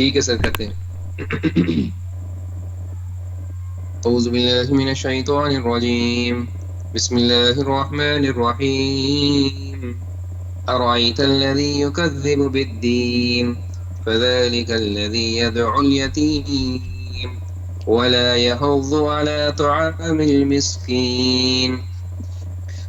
ठीक है सर, करते हैं। औज़ु बिल्लाहि मिनश शैतानिर रजीम। बिस्मिल्लाहिर रहमानिर रहीम। अरअयतल्लज़ी युकज़्ज़िबु बिद्दीन फ़ज़ालिकल्लज़ी यदउल यतीम वला यहुज़्ज़ु अला तुआमिल मिस्कीन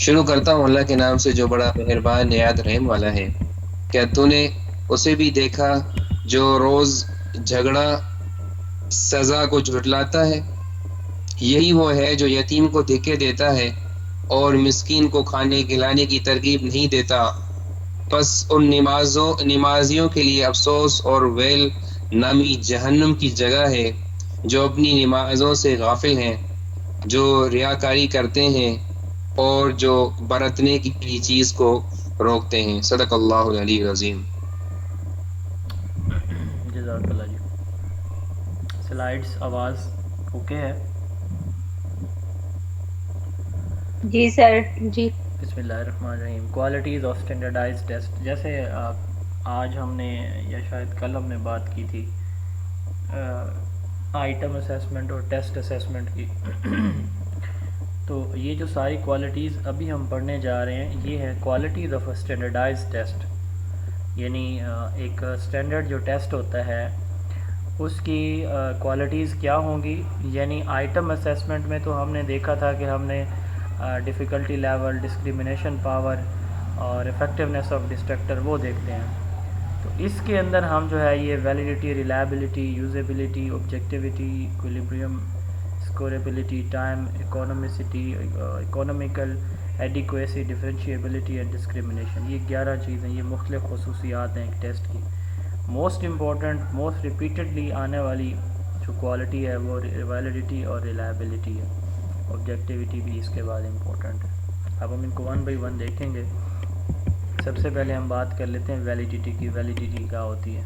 शुरू करता हूँ अल्लाह के नाम से जो बड़ा मेहरबान निहायत रहम वाला है। क्या तूने उसे भी देखा जो रोज झगड़ा सजा को झुठलाता है? यही वो है जो यतीम को धिक्के देता है और मिस्कीन को खाने खिलाने की तरगीब नहीं देता। बस उन नमाजियों के लिए अफसोस और वेल नामी जहन्नुम की जगह है जो अपनी नमाजों से गाफिल हैं, जो रियाकारी करते हैं और जो बरतने की चीज को रोकते हैं। सदक़ल्लाहुल अलीयुल अज़ीम। जज़ाकल्लाह जी। स्लाइड्स आवाज़ ओके है? जी सर। जी बिस्मिल्लाहिर्रहमानिर्रहीम। क्वालिटीज़ ऑफ स्टैंडर्डाइज्ड टेस्ट, जैसे आज हमने या शायद कल हमने बात की थी आइटम असेसमेंट और टेस्ट असेसमेंट की। तो ये जो सारी क्वालिटीज़ अभी हम पढ़ने जा रहे हैं ये है qualities of a standardised test. यानी एक स्टैंडर्ड जो टेस्ट होता है उसकी क्वालिटीज़ क्या होंगी। यानी आइटम असेसमेंट में तो हमने देखा था कि हमने डिफ़िकल्टी लेवल, डिस्क्रिमिनेशन पावर और इफ़ेक्टिवनेस ऑफ डिस्ट्रक्टर वो देखते हैं। तो इसके अंदर हम जो है ये validity, reliability, usability, objectivity, equilibrium, scorability, time, economicity, economical, adequacy, differentiability and discrimination, ये 11 चीज़ें, ये मुख्तलिफ़ खसूसियात हैं एक टेस्ट की। मोस्ट इम्पॉर्टेंट, मोस्ट रिपीटेडली आने वाली जो क्वालिटी है वो वैलिडिटी और रिलायबिलिटी है। ऑब्जेक्टिविटी भी इसके बाद इम्पोर्टेंट है। अब हम इनको वन बाई वन देखेंगे। सबसे पहले हम बात कर लेते हैं वैलिडिटी की। वैलिडिटी क्या होती है?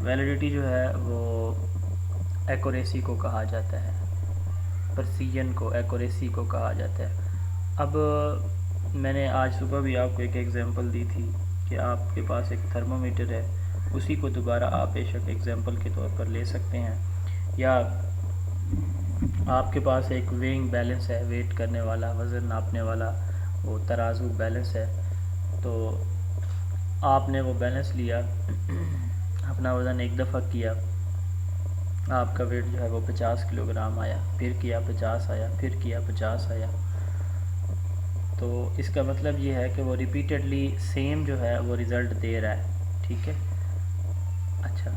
वैलिडिटी जो है वो एक्यूरेसी को कहा जाता है, प्रिसीजन को, एक्यूरेसी को कहा जाता है। अब मैंने आज सुबह भी आपको एक एग्जांपल दी थी कि आपके पास एक थर्मामीटर है, उसी को दोबारा आप बेशक एग्जांपल के तौर पर ले सकते हैं, या आपके पास एक वेइंग बैलेंस है, वेट करने वाला, वज़न नापने वाला वो तराजू बैलेंस है। तो आपने वो बैलेंस लिया, अपना वज़न एक दफ़ा किया, आपका वेट जो है वो 50 किलोग्राम आया, फिर किया 50 आया, फिर किया 50 आया। तो इसका मतलब ये है कि वो रिपीटेडली सेम जो है वो रिज़ल्ट दे रहा है। ठीक है, अच्छा,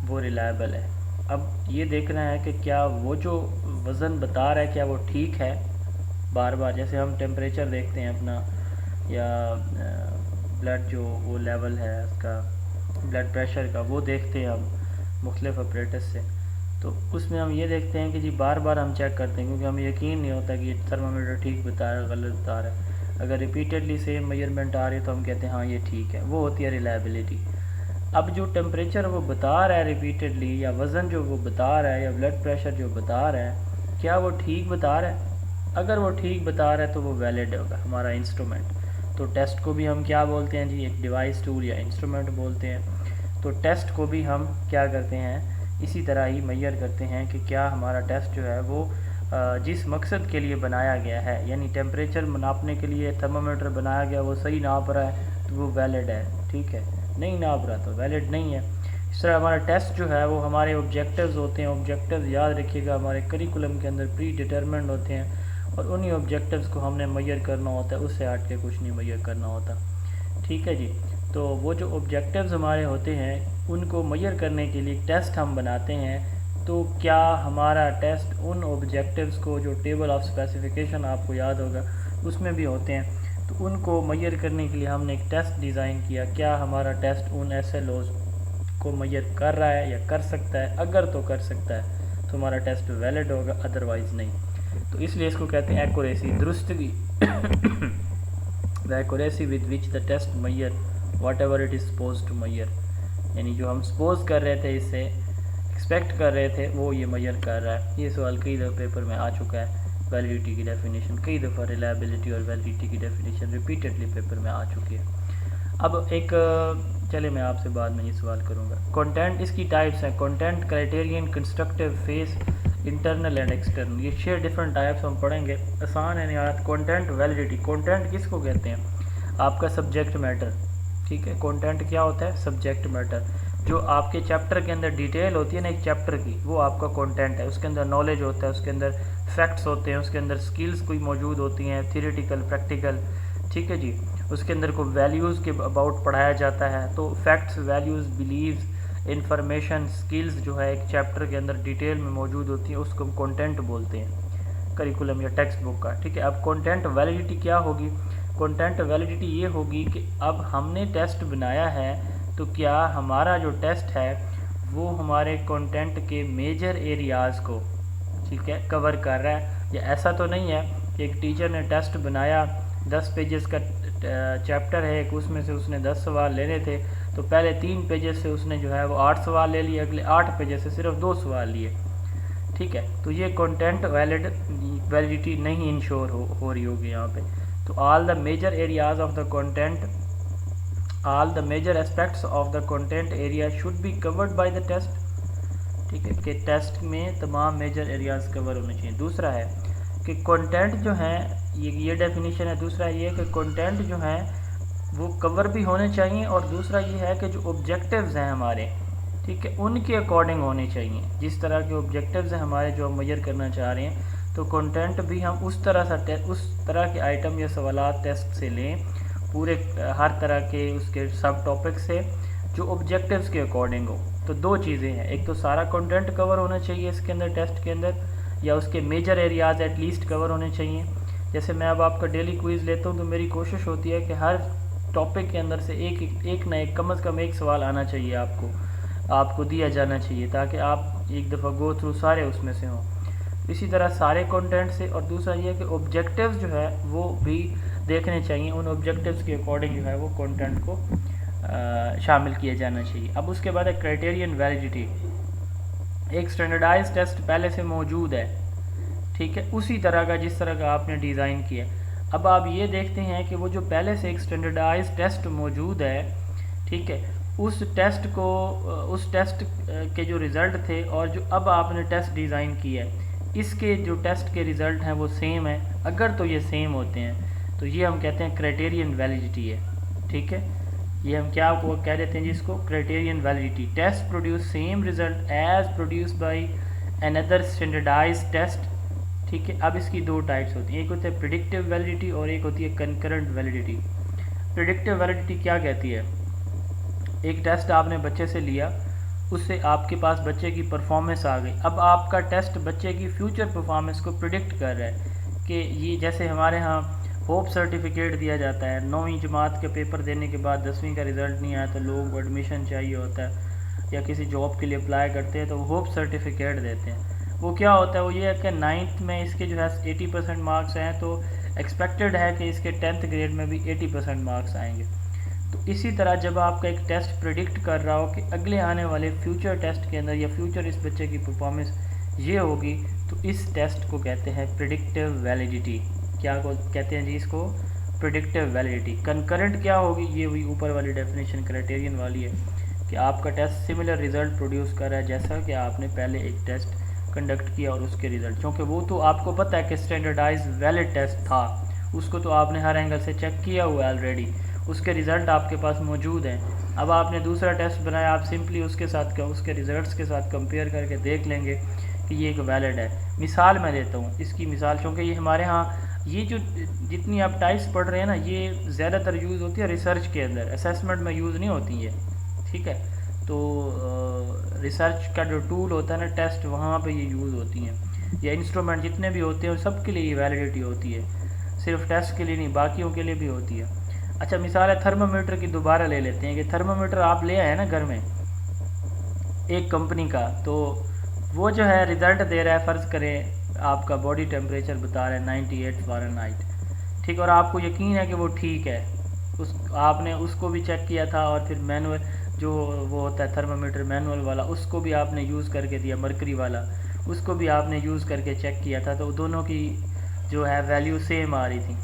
वो रिलायबल है। अब ये देखना है कि क्या वो जो वज़न बता रहा है क्या वो ठीक है। बार बार जैसे हम टेम्परेचर देखते हैं अपना, या ब्लड जो वो लेवल है उसका, ब्लड प्रेशर का, वो देखते हैं हम मुख्तलिफ अपरेटस से। तो उसमें हम ये देखते हैं कि जी बार बार हम चेक करते हैं, क्योंकि हमें यकीन नहीं होता कि थर्मामीटर ठीक बता रहा है गलत बता रहा है। अगर रिपीटेडली सेम मेजरमेंट आ रही है तो हम कहते हैं हाँ ये ठीक है, वो होती है रिलायबिलिटी। अब जो टेम्परेचर वो बता रहा है रिपीटेडली, या वज़न जो वो बता रहा है, या ब्लड प्रेशर जो बता रहा है, क्या वो ठीक बता रहा है? अगर वो ठीक बता रहा है तो वो वैलिड होगा हमारा इंस्ट्रूमेंट। तो टेस्ट को भी हम क्या बोलते हैं जी, एक डिवाइस, टूल या इंस्ट्रूमेंट बोलते हैं। तो टेस्ट को भी हम क्या करते हैं, इसी तरह ही मेजर करते हैं कि क्या हमारा टेस्ट जो है वो जिस मकसद के लिए बनाया गया है, यानी टेम्परेचर नापने के लिए थर्मामीटर बनाया गया, वो सही नाप रहा है तो वो वैलिड है। ठीक है, नहीं नाप रहा तो वैलिड नहीं है। इस तरह हमारा टेस्ट जो है वो हमारे ऑब्जेक्टिव्स होते हैं। ऑब्जेक्टिव्स याद रखिएगा हमारे करिकुलम के अंदर प्री डिटरमिन्ड होते हैं, और उन्हीं ऑब्जेक्टिव्स को हमने मेजर करना होता है, उससे हट के कुछ नहीं मेजर करना होता। ठीक है जी। तो वो जो ऑब्जेक्टिव्स हमारे होते हैं उनको मेजर करने के लिए टेस्ट हम बनाते हैं। तो क्या हमारा टेस्ट उन ऑब्जेक्टिव्स को, जो टेबल ऑफ स्पेसिफिकेशन आपको याद होगा उसमें भी होते हैं, तो उनको मेजर करने के लिए हमने एक टेस्ट डिज़ाइन किया। क्या हमारा टेस्ट उन SLOs को मेजर कर रहा है या कर सकता है? अगर तो कर सकता है तो हमारा टेस्ट वैलिड होगा, अदरवाइज़ नहीं। तो इसलिए इसको कहते हैं एक्यूरेसी, दुरुस्तगी। The accuracy with which the test measure whatever it is suppose to measure, यानी जो हम सपोज कर रहे थे, इससे एक्सपेक्ट कर रहे थे, वो ये मैयर कर रहा है। ये सवाल कई दफ़ा पेपर में आ चुका है। वैलिडिटी की डेफिनेशन कई दफ़ा, रिलायबिलिटी और वैलिडिटी की डेफिनेशन रिपीटेडली पेपर में आ चुकी है। अब एक चले मैं आपसे बाद में ये सवाल करूँगा। कंटेंट, इसकी टाइप्स हैं content, criterion, constructive, face, internal and external. ये 6 डिफरेंट टाइप्स हम पढ़ेंगे। आसान है निहायत। कंटेंट वैलिडिटी, कंटेंट किसको कहते हैं? आपका सब्जेक्ट मैटर, ठीक है। कंटेंट क्या होता है? Subject matter. जो आपके चैप्टर के अंदर डिटेल होती है ना एक चैप्टर की, वो आपका कंटेंट है। उसके अंदर नॉलेज होता है, उसके अंदर फैक्ट्स होते हैं, उसके अंदर स्किल्स कोई मौजूद होती हैं, थियोरेटिकल, प्रैक्टिकल, ठीक है जी। उसके अंदर को वैल्यूज़ के अबाउट पढ़ाया जाता है। तो facts, values, beliefs, information, skills जो है एक चैप्टर के अंदर डिटेल में मौजूद होती है, उसको हम कंटेंट बोलते हैं, करिकुलम या टेक्स्ट बुक का, ठीक है। अब कंटेंट वैलिडिटी क्या होगी? कंटेंट वैलिडिटी ये होगी कि अब हमने टेस्ट बनाया है, तो क्या हमारा जो टेस्ट है वो हमारे कंटेंट के मेजर एरियाज़ को, ठीक है, कवर कर रहा है। या ऐसा तो नहीं है कि एक टीचर ने टेस्ट बनाया, 10 पेजेस का चैप्टर है एक, उसमें से उसने 10 सवाल लेने थे, तो पहले 3 पेजेस से उसने जो है वो 8 सवाल ले लिए, अगले 8 पेजेस से सिर्फ 2 सवाल लिए, ठीक है। तो ये कंटेंट वैलिडिटी नहीं इंश्योर हो रही होगी यहाँ पे। तो all the major areas of the content, all the major aspects of the content area should be covered by the test, ठीक है, कि टेस्ट में तमाम मेजर एरियाज कवर होने चाहिए। दूसरा है कि कंटेंट जो है, ये डेफिनेशन है। दूसरा ये है कि कंटेंट जो है वो कवर भी होने चाहिए, और दूसरा ये है कि जो ऑब्जेक्टिव्स हैं हमारे, ठीक है, उनके अकॉर्डिंग होने चाहिए। जिस तरह के ऑब्जेक्टिव्स हैं हमारे जो हम मेजर करना चाह रहे हैं, तो कंटेंट भी हम उस तरह के आइटम या सवालात टेस्ट से लें, पूरे हर तरह के उसके सब टॉपिक से, जो ऑब्जेक्टिव्स के अकॉर्डिंग हो। तो 2 चीज़ें हैं, एक तो सारा कंटेंट कवर होना चाहिए इसके अंदर, टेस्ट के अंदर, या उसके मेजर एरियाज़ एटलीस्ट कवर होने चाहिए। जैसे मैं अब आपका डेली क्विज़ लेता हूँ, तो मेरी कोशिश होती है कि हर टॉपिक के अंदर से एक ना एक, कम से कम एक सवाल आना चाहिए, आपको दिया जाना चाहिए, ताकि आप एक दफ़ा गो थ्रू सारे उसमें से हों। इसी तरह सारे कंटेंट से। और दूसरा ये है कि ऑब्जेक्टिव्स जो है वो भी देखने चाहिए, उन ऑब्जेक्टिव्स के अकॉर्डिंग जो है वो कंटेंट को शामिल किया जाना चाहिए। अब उसके बाद है क्राइटेरियन वैलिडिटी। एक स्टैंडर्डाइज टेस्ट पहले से मौजूद है, ठीक है, उसी तरह का जिस तरह का आपने डिज़ाइन किया। अब आप ये देखते हैं कि वो जो पहले से एक स्टैंडर्डाइज टेस्ट मौजूद है, ठीक है, उस टेस्ट के जो रिज़ल्ट थे और जो अब आपने टेस्ट डिज़ाइन किया है, इसके जो टेस्ट के रिज़ल्ट हैं वो सेम है। अगर तो ये सेम होते हैं तो ये हम कहते हैं क्राइटेरियन वैलिडिटी है, ठीक है। ये हम क्या वो कह देते हैं जिसको, criterion validity. Test produce same result as produce by another standardise test, ठीक है। अब इसकी 2 टाइप्स होती हैं, एक होती है प्रिडिक्टिव वैलिडिटी और एक होती है कंकरेंट वैलिडिटी। प्रिडिक्टिव वैलिडिटी क्या कहती है? एक टेस्ट आपने बच्चे से लिया, उससे आपके पास बच्चे की परफॉर्मेंस आ गई। अब आपका टेस्ट बच्चे की फ्यूचर परफॉर्मेंस को प्रिडिक्ट कर रहा है कि ये, जैसे हमारे यहाँ होप सर्टिफिकेट दिया जाता है, 9वीं जमात के पेपर देने के बाद 10वीं का रिज़ल्ट नहीं आया तो लोगों को एडमिशन चाहिए होता है, या किसी जॉब के लिए अप्लाई करते हैं तो वो होप सर्टिफिकेट देते हैं। वो क्या होता है? वो ये है कि 9th में इसके जो है 80% मार्क्स हैं, तो एक्सपेक्टेड है कि इसके 10th ग्रेड में भी 80% मार्क्स आएंगे। तो इसी तरह जब आपका एक टेस्ट प्रिडिक्ट कर रहा हो कि अगले आने वाले फ्यूचर टेस्ट के अंदर या फ्यूचर इस बच्चे की परफॉर्मेंस ये होगी, तो इस टेस्ट को कहते हैं प्रिडिक्टिव वैलिडिटी। क्या को कहते हैं जी? इसको प्रिडिक्टिव वैलिडिटी। कंकरेंट क्या होगी? ये वही ऊपर वाली डेफिनेशन क्राइटेरियन वाली है कि आपका टेस्ट सिमिलर रिजल्ट प्रोड्यूस कर रहा है जैसा कि आपने पहले एक टेस्ट कंडक्ट किया और उसके रिज़ल्ट, क्योंकि वो तो आपको पता है कि स्टैंडर्डाइज वैलिड टेस्ट था, उसको तो आपने हर एंगल से चेक किया हुआ है ऑलरेडी, उसके रिज़ल्ट आपके पास मौजूद हैं। अब आपने दूसरा टेस्ट बनाया, आप सिंपली उसके रिज़ल्ट्स के साथ कंपेयर करके देख लेंगे कि ये एक वैलिड है। मिसाल मैं देता हूँ, इसकी मिसाल, क्योंकि ये हमारे यहाँ ये जो जितनी आप टाइप्स पढ़ रहे हैं ना, ये ज़्यादातर यूज़ होती है रिसर्च के अंदर, असेसमेंट में यूज़ नहीं होती है, ठीक है। तो रिसर्च का जो टूल होता है ना, टेस्ट, वहाँ पे ये यूज़ होती हैं, या इंस्ट्रूमेंट जितने भी होते हैं सब के लिए ये वैलिडिटी होती है, सिर्फ टेस्ट के लिए नहीं, बाकियों के लिए भी होती है। अच्छा, मिसाल है थर्मामीटर की, दोबारा ले लेते हैं कि थर्मामीटर आप ले आए ना घर में एक कंपनी का, तो वो जो है रिज़ल्ट दे रहा है, फ़र्ज़ करें आपका बॉडी टेम्परेचर बता रहा है 98 फ़ारेनहाइट, ठीक, और आपको यकीन है कि वो ठीक है, उस आपने उसको भी चेक किया था, और फिर मैनुअल जो वो होता है थर्मामीटर मैनुअल वाला, उसको भी आपने यूज़ करके दिया, मरकरी वाला, उसको भी आपने यूज़ करके चेक किया था, तो दोनों की जो है वैल्यू सेम आ रही थी।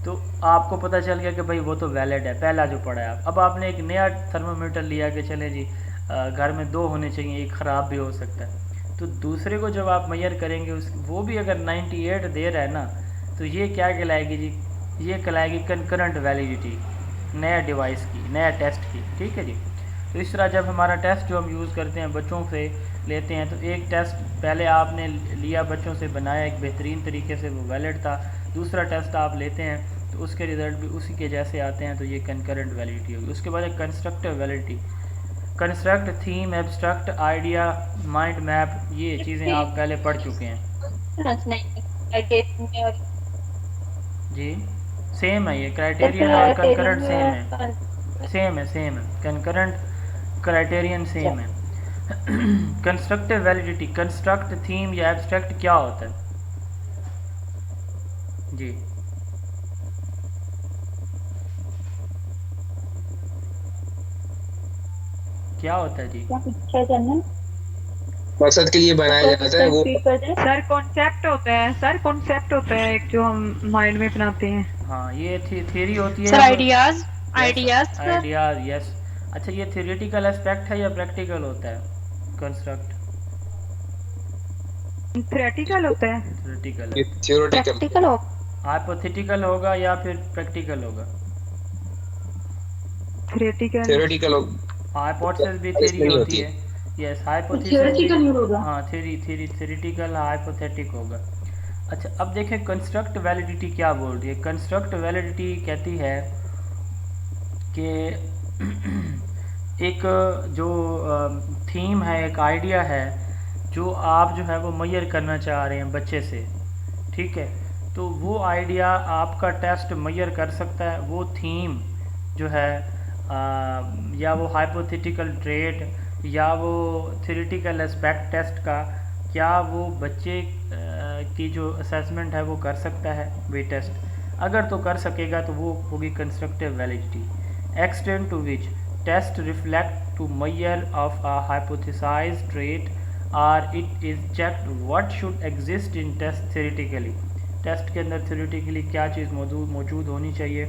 तो आपको पता चल गया कि भाई वो तो वैलिड है, पहला जो पड़ा है। अब आपने एक नया थर्मामीटर लिया कि चले जी घर में 2 होने चाहिए, एक ख़राब भी हो सकता है, तो दूसरे को जब आप मेजर करेंगे उस वो भी अगर 98 दे रहा है ना, तो ये क्या कहलाएगी जी, ये कहलाएगी कंकरेंट वैलिडिटी नया डिवाइस की, नया टेस्ट की। ठीक है जी। तो इस तरह जब हमारा टेस्ट जो हम यूज़ करते हैं बच्चों से लेते हैं, तो एक टेस्ट पहले आपने लिया बच्चों से, बनाया एक बेहतरीन तरीके से, वो वैलिड था, दूसरा टेस्ट आप लेते हैं तो उसके रिज़ल्ट भी उसी के जैसे आते हैं, तो ये कंकरेंट वैलिडिटी होगी। उसके बाद एक constructive validity, construct, theme, abstract, idea, mind map, ये चीज़ें आप पहले पढ़ चुके हैं जी। सेम है, ये क्राइटेरियन और कंकरेंट सेम है, सेम है कंकरेंट क्राइटेरियन सेम है। कंस्ट्रक्टिव वैलिडिटी, कंस्ट्रक्ट, थीम या एब्स्ट्रैक्ट क्या होता है जी? क्या होता है जी? मकसद के लिए बनाया जाता है वो। सर कॉन्सेप्ट होता है, सर कॉन्सेप्ट होता है एक जो हम माइंड में बनाते हैं। हाँ, ये थ्योरी होती है sir ideas, ideas idea, yes. अच्छा, ये थ्योरेटिकल एस्पेक्ट है या प्रैक्टिकल होता है कंस्ट्रक्ट? थ्योरेटिकल होता है। थ्योरेटिकल ये है। थियोरेटिकल प्रैक्टिकल हो। हाइपोथेटिकल होगा या फिर प्रैक्टिकल होगा? थ्योरेटिकल। थियोरेटिकल हाइपोथेसिस भी थ्योरी इसमें नहीं होती होती। है, यस, हाइपोथेसिस भी, हाँ, थ्योरेटिकल हाइपोथेटिक होगा। अच्छा, अब देखें कंस्ट्रक्ट वैलिडिटी क्या बोल रही है। कंस्ट्रक्ट वैलिडिटी कहती है कि एक जो थीम है, एक आइडिया है, जो आप जो है वो मेजर करना चाह रहे हैं बच्चे से, ठीक है, तो वो आइडिया आपका टेस्ट मेजर कर सकता है। वो थीम जो है या वो हाइपोथेटिकल ट्रेट या वो थ्योरेटिकल एस्पेक्ट टेस्ट का, क्या वो बच्चे की जो असेसमेंट है वो कर सकता है वे टेस्ट? अगर तो कर सकेगा तो वो होगी constructive validity. Extend to which test reflect to measure of a hypothesized trait or it is checked what should exist in test theoretically। टेस्ट के अंदर थ्योरेटिकली क्या चीज़ मौजूद होनी चाहिए,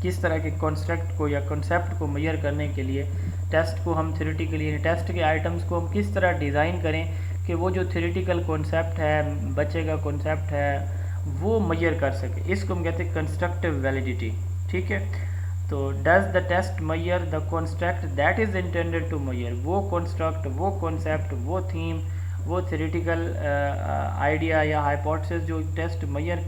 किस तरह के कॉन्सेप्ट को या कॉन्सेप्ट को मेजर करने के लिए टेस्ट को हम थ्योरेटिकली, टेस्ट के आइटम्स को हम किस तरह डिज़ाइन करें कि वो जो थ्योरेटिकल कॉन्सेप्ट है, बच्चे का कॉन्सेप्ट है, वो मेजर कर सके। इसको हम कहते हैं कंस्ट्रक्टिव वैलिडिटी। ठीक है, तो does the test measure the construct that is intended to measure? वो कॉन्स्ट्रक्ट, वो कॉन्सेप्ट, वो थीम, वो थ्योरेटिकल आइडिया या हाइपोथेसिस जो टेस्ट मेजर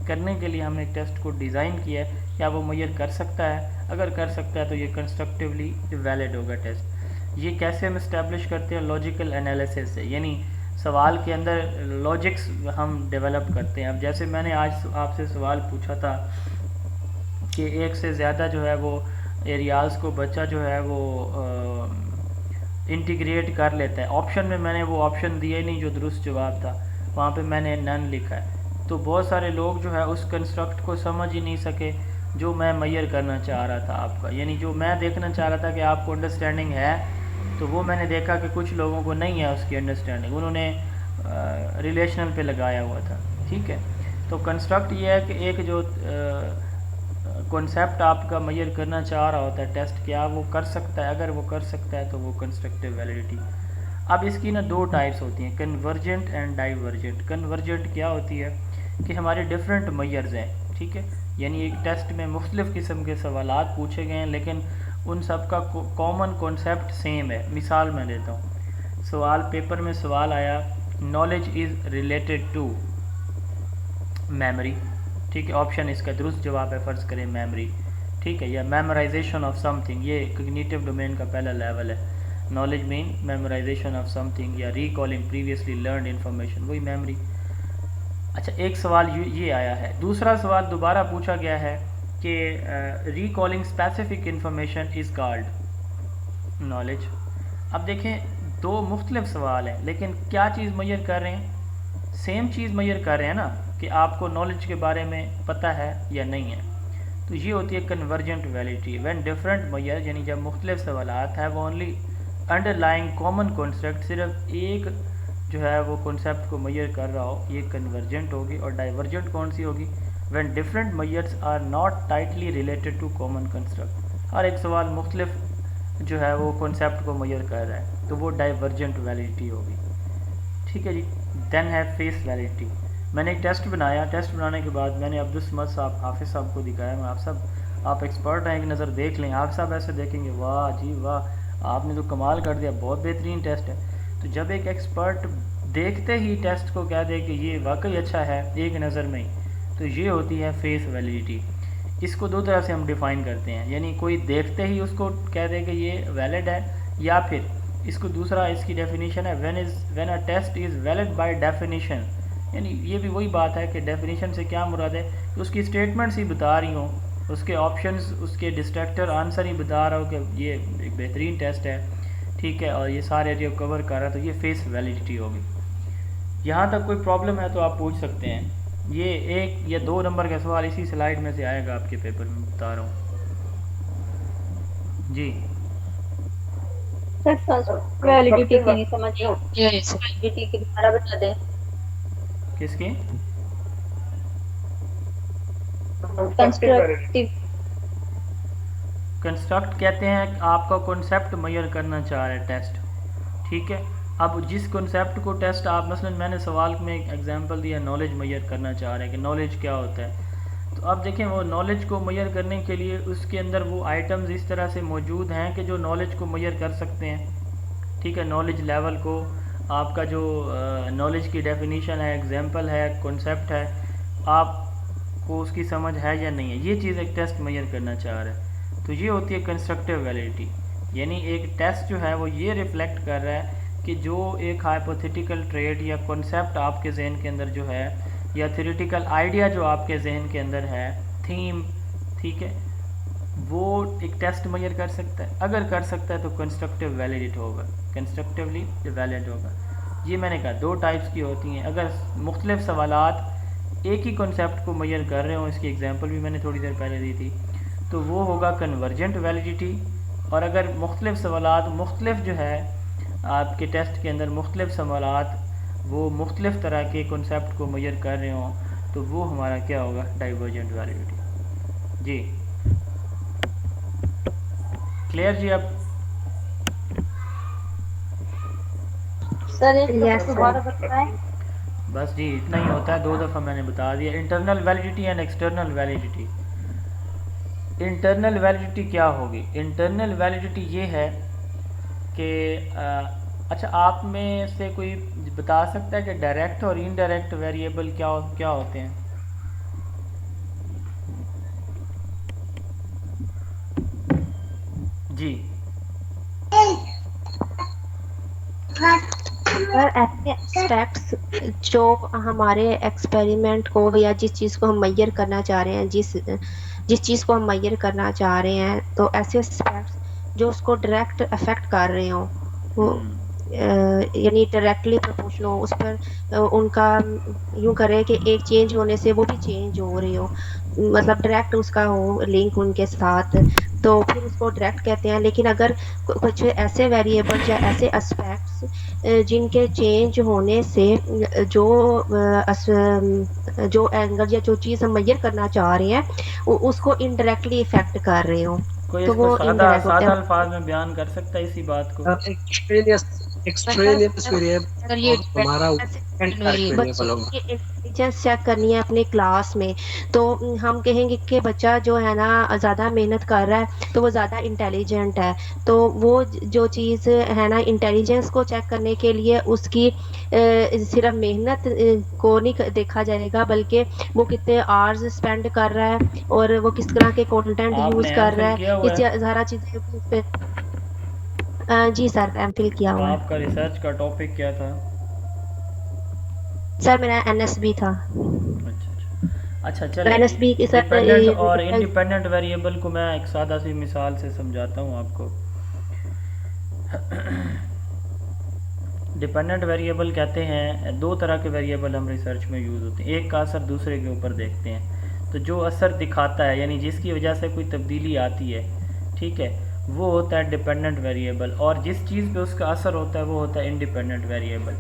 करने के लिए हमने टेस्ट को डिज़ाइन किया है, क्या वो मेजर कर सकता है? अगर कर सकता है तो ये कंस्ट्रक्टिवली वैलिड होगा टेस्ट। ये कैसे हम इस्टेब्लिश करते हैं? लॉजिकल एनालिसिस से, यानी सवाल के अंदर लॉजिक्स हम डेवलप करते हैं। अब जैसे मैंने आज आपसे सवाल पूछा था कि एक से ज़्यादा जो है वो एरियाज़ को बच्चा जो है वो इंटीग्रेट कर लेता है। ऑप्शन में मैंने वो ऑप्शन दिया ही नहीं जो दुरुस्त जवाब था, वहाँ पे मैंने नन लिखा है। तो बहुत सारे लोग जो है उस कंस्ट्रक्ट को समझ ही नहीं सके जो मैं मेजर करना चाह रहा था आपका, यानी जो मैं देखना चाह रहा था कि आपको अंडरस्टैंडिंग है, तो वो मैंने देखा कि कुछ लोगों को नहीं है उसकी अंडरस्टैंडिंग, उन्होंने रिलेशनल पे लगाया हुआ था। ठीक है, तो कंस्ट्रक्ट ये है कि एक जो कॉन्सेप्ट आपका मेजर करना चाह रहा होता है टेस्ट, क्या वो कर सकता है? अगर वो कर सकता है तो वो कंस्ट्रक्टिव वैलिडिटी। अब इसकी ना दो टाइप्स होती हैं, कन्वर्जेंट एंड डाइवर्जेंट। कन्वर्जेंट क्या होती है कि हमारे डिफरेंट मेजर्स हैं, ठीक है, यानी एक टेस्ट में मुख्तलिफ़ किस्म के सवालात पूछे गए हैं लेकिन उन सब का कॉमन कॉन्सेप्ट सेम है। मिसाल मैं देता हूँ, सवाल पेपर में सवाल आया, knowledge is related to memory, ठीक है, ऑप्शन इसका दुरुस्त जवाब है, फ़र्ज़ करें मेमोरी, ठीक है, या मेमोराइजेशन ऑफ समथिंग, ये कॉग्निटिव डोमेन का पहला लेवल है। Knowledge mean memorisation of something या रिकॉलिंग प्रीवियसली लर्नड इन्फॉर्मेशन, वही मेमोरी। अच्छा, एक सवाल ये आया है। दूसरा सवाल दोबारा पूछा गया है कि recalling specific information is called knowledge. अब देखें, दो मुख्तलिफ सवाल हैं लेकिन क्या चीज़ मेजर कर रहे हैं? सेम चीज़ मेजर कर रहे हैं ना, कि आपको नॉलेज के बारे में पता है या नहीं है। तो ये होती है convergent validity. When different Maihar यानी जब मुख्तलिफ सवालात है वो ओनली अंडरलाइंग कॉमन कॉन्सेप्ट, सिर्फ एक जो है वो कॉन्सेप्ट को मैयर कर रहा हो, ये कन्वर्जेंट होगी। और डाइवर्जेंट कौन सी होगी? When different measures are not tightly related to common construct, हर एक सवाल मुख्तलिफ जो है वो कॉन्सेप्ट को मैयर कर रहा है, तो वो डाइवर्जेंट वैलिडिटी होगी। ठीक है जी। देन है फेस वैलिडिटी। मैंने एक टेस्ट बनाया, टेस्ट बनाने के बाद मैंने अब्दुल समद साहब, हाफिज़ साहब को दिखाया। मैं आप एक्सपर्ट हैं, एक नज़र देख लें। आप सब ऐसे देखेंगे, वाह जी वाह, आपने तो कमाल कर दिया, बहुत बेहतरीन टेस्ट है। तो जब एक एक्सपर्ट देखते ही टेस्ट को कह दे कि ये वाकई अच्छा है एक नज़र में ही, तो ये होती है फेस वैलिडिटी। इसको दो तरह से हम डिफ़ाइन करते हैं, यानी कोई देखते ही उसको कह दे कि ये वैलिड है, या फिर इसको दूसरा इसकी डेफिनेशन है when a test is valid by definition. यानी ये भी वही बात है कि डेफिनेशन से क्या मुराद है कि उसकी स्टेटमेंट्स ही बता रही हों, उसके ऑप्शंस, उसके डिस्ट्रैक्टर आंसर ही बता रहा हो कि ये एक बेहतरीन टेस्ट है, ठीक है, और ये सारे एरिया कवर कर रहा है, तो ये फेस वैलिडिटी होगी। यहाँ तक कोई प्रॉब्लम है तो आप पूछ सकते हैं। ये 1 या 2 नंबर का सवाल इसी स्लाइड में से आएगा आपके पेपर में, बता रहा हूँ जी। वैलिडिटी की नहीं समझ वैलिडिटी की दोबारा बता दें। किसकी? कंस्ट्रक्टिव। कंस्ट्रक्ट कहते हैं आपका कॉन्सेप्ट मैयर करना चाह रहा है टेस्ट, ठीक है। अब जिस कॉन्सेप्ट को टेस्ट आप, मसलन मैंने सवाल में एक एग्जांपल दिया, नॉलेज मैयर करना चाह रहे हैं कि नॉलेज क्या होता है। तो अब देखें, वो नॉलेज को मैयर करने के लिए उसके अंदर वो आइटम्स इस तरह से मौजूद हैं कि जो नॉलेज को मैयर कर सकते हैं, ठीक है। नॉलेज लेवल को, आपका जो नॉलेज की डेफिनीशन है, एग्जांपल है, कॉन्सेप्ट है, आपको उसकी समझ है या नहीं है, ये चीज़ एक टेस्ट मैयर करना चाह रहा है। तो ये होती है कंस्ट्रक्टिव वैलिडिटी। यानी एक टेस्ट जो है वो ये रिफ्लेक्ट कर रहा है कि जो एक हाइपोथेटिकल ट्रेड या कॉन्सेप्ट आपके जहन के अंदर जो है, या थ्योरेटिकल आइडिया जो आपके जहन के अंदर है, थीम, ठीक है, वो एक टेस्ट मैयर कर सकता है। अगर कर सकता है तो कंस्ट्रक्टिव वैलिड होगा, कंस्ट्रक्टिवली वैलिड होगा। ये मैंने कहा 2 टाइप्स की होती हैं। अगर मुख्तलिफ सवालात एक ही कॉन्सेप्ट को मैयर कर रहे हो, इसकी एग्जांपल भी मैंने थोड़ी देर पहले दी थी, तो वो होगा कन्वर्जेंट वैलिडिटी। और अगर मुख्तलिफ सवालात, मुख्तलिफ जो है आपके टेस्ट के अंदर मुख्तलिफ सवालात वो मुख्तलिफ तरह के कॉन्सेप्ट को मैयर कर रहे हों, तो वो हमारा क्या होगा? Divergent validity. जी क्लियर जी? अब सर दोबारा बताएं। बस जी इतना ही होता है, 2 दफ़ा मैंने बता दिया। Internal validity and external validity. Internal validity क्या होगी? इंटरनल वैलिडिटी ये है कि अच्छा, आप में से कोई बता सकता है कि डायरेक्ट और इनडायरेक्ट वेरिएबल क्या होते हैं? जी सर, ऐसे एस्पेक्ट्स जो हमारे एक्सपेरिमेंट को या जिस चीज़ को हम मैयर करना चाह रहे हैं, जिस चीज़ को हम मैयर करना चाह रहे हैं, तो ऐसे एस्पेक्ट्स जो उसको डायरेक्ट अफेक्ट कर रहे हों, वो यानी डायरेक्टली प्रोपोर्शनल हो, उस पर उनका यूँ करें कि एक चेंज होने से वो भी चेंज हो रही हो, मतलब डायरेक्ट उसका हो लिंक उनके साथ, तो फिर उसको डायरेक्ट कहते हैं। लेकिन अगर कुछ ऐसे वेरिएबल्स या ऐसे एस्पेक्ट्स जिनके चेंज होने से जो एंगल या जो चीज़ हम मैयर करना चाह रहे हैं उसको इनडायरेक्टली इफेक्ट कर रहे हो, कोई तो इसको वो सादा इनडायरेक्ट होते हैं। अल्फाज में बयान कर सकता है इसी बात को? एक्सट्रेनियस वेरिएबल हमारा बच्चे की इंटेलिजेंस चेक करनी है अपने क्लास में, तो हम कहेंगे कि बच्चा जो है ना ज़्यादा मेहनत कर रहा है तो वो ज़्यादा इंटेलिजेंट है, तो वो जो चीज़ है ना इंटेलिजेंस को चेक करने के लिए उसकी सिर्फ मेहनत को नहीं देखा जाएगा, बल्कि वो कितने आवर्स स्पेंड कर रहा है और वो किस तरह के कंटेंट यूज़ कर रहा है, ये सारा चीज़ें। जी सर, एमफिल किया हुआ है। आपका रिसर्च का टॉपिक क्या था? सर मेरा एनएसबी था। अच्छा चलिए, एनएसबी के सर डिपेंडेंट और इंडिपेंडेंट वेरिएबल को मैं एक सादा सी मिसाल से समझाता हूँ आपको। डिपेंडेंट वेरिएबल कहते हैं, दो तरह के वेरिएबल हम रिसर्च में यूज़ होते हैं, एक का असर दूसरे के ऊपर देखते हैं। तो जो असर दिखाता है यानी जिसकी वजह से कोई तब्दीली आती है, ठीक है, वो होता है डिपेंडेंट वेरिएबल, और जिस चीज़ पे उसका असर होता है वो होता है इंडिपेंडेंट वेरिएबल।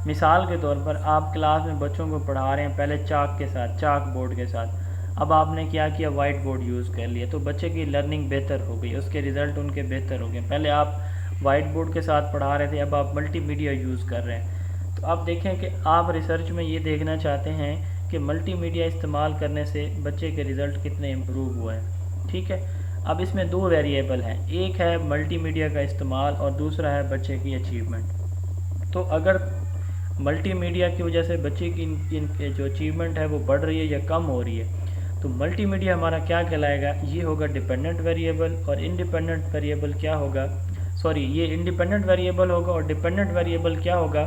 मिसाल के तौर पर आप क्लास में बच्चों को पढ़ा रहे हैं पहले चाक के साथ, चाक बोर्ड के साथ, अब आपने क्या किया, वाइट बोर्ड यूज़ कर लिया, तो बच्चे की लर्निंग बेहतर हो गई, उसके रिज़ल्ट उनके बेहतर हो गए। पहले आप वाइट बोर्ड के साथ पढ़ा रहे थे, अब आप मल्टीमीडिया यूज़ कर रहे हैं। तो आप देखें कि आप रिसर्च में ये देखना चाहते हैं कि मल्टीमीडिया इस्तेमाल करने से बच्चे के रिज़ल्ट कितने इम्प्रूव हुए हैं, ठीक है। अब इसमें दो वेरिएबल हैं, एक है मल्टीमीडिया का इस्तेमाल और दूसरा है बच्चे की अचीवमेंट। तो अगर मल्टीमीडिया की वजह से बच्चे की इन जो अचीवमेंट है वो बढ़ रही है या कम हो रही है, तो मल्टीमीडिया हमारा क्या कहलाएगा, ये होगा डिपेंडेंट वेरिएबल। और इंडिपेंडेंट वेरिएबल क्या होगा, सॉरी, ये इंडिपेंडेंट वेरिएबल होगा, और डिपेंडेंट वेरिएबल क्या होगा,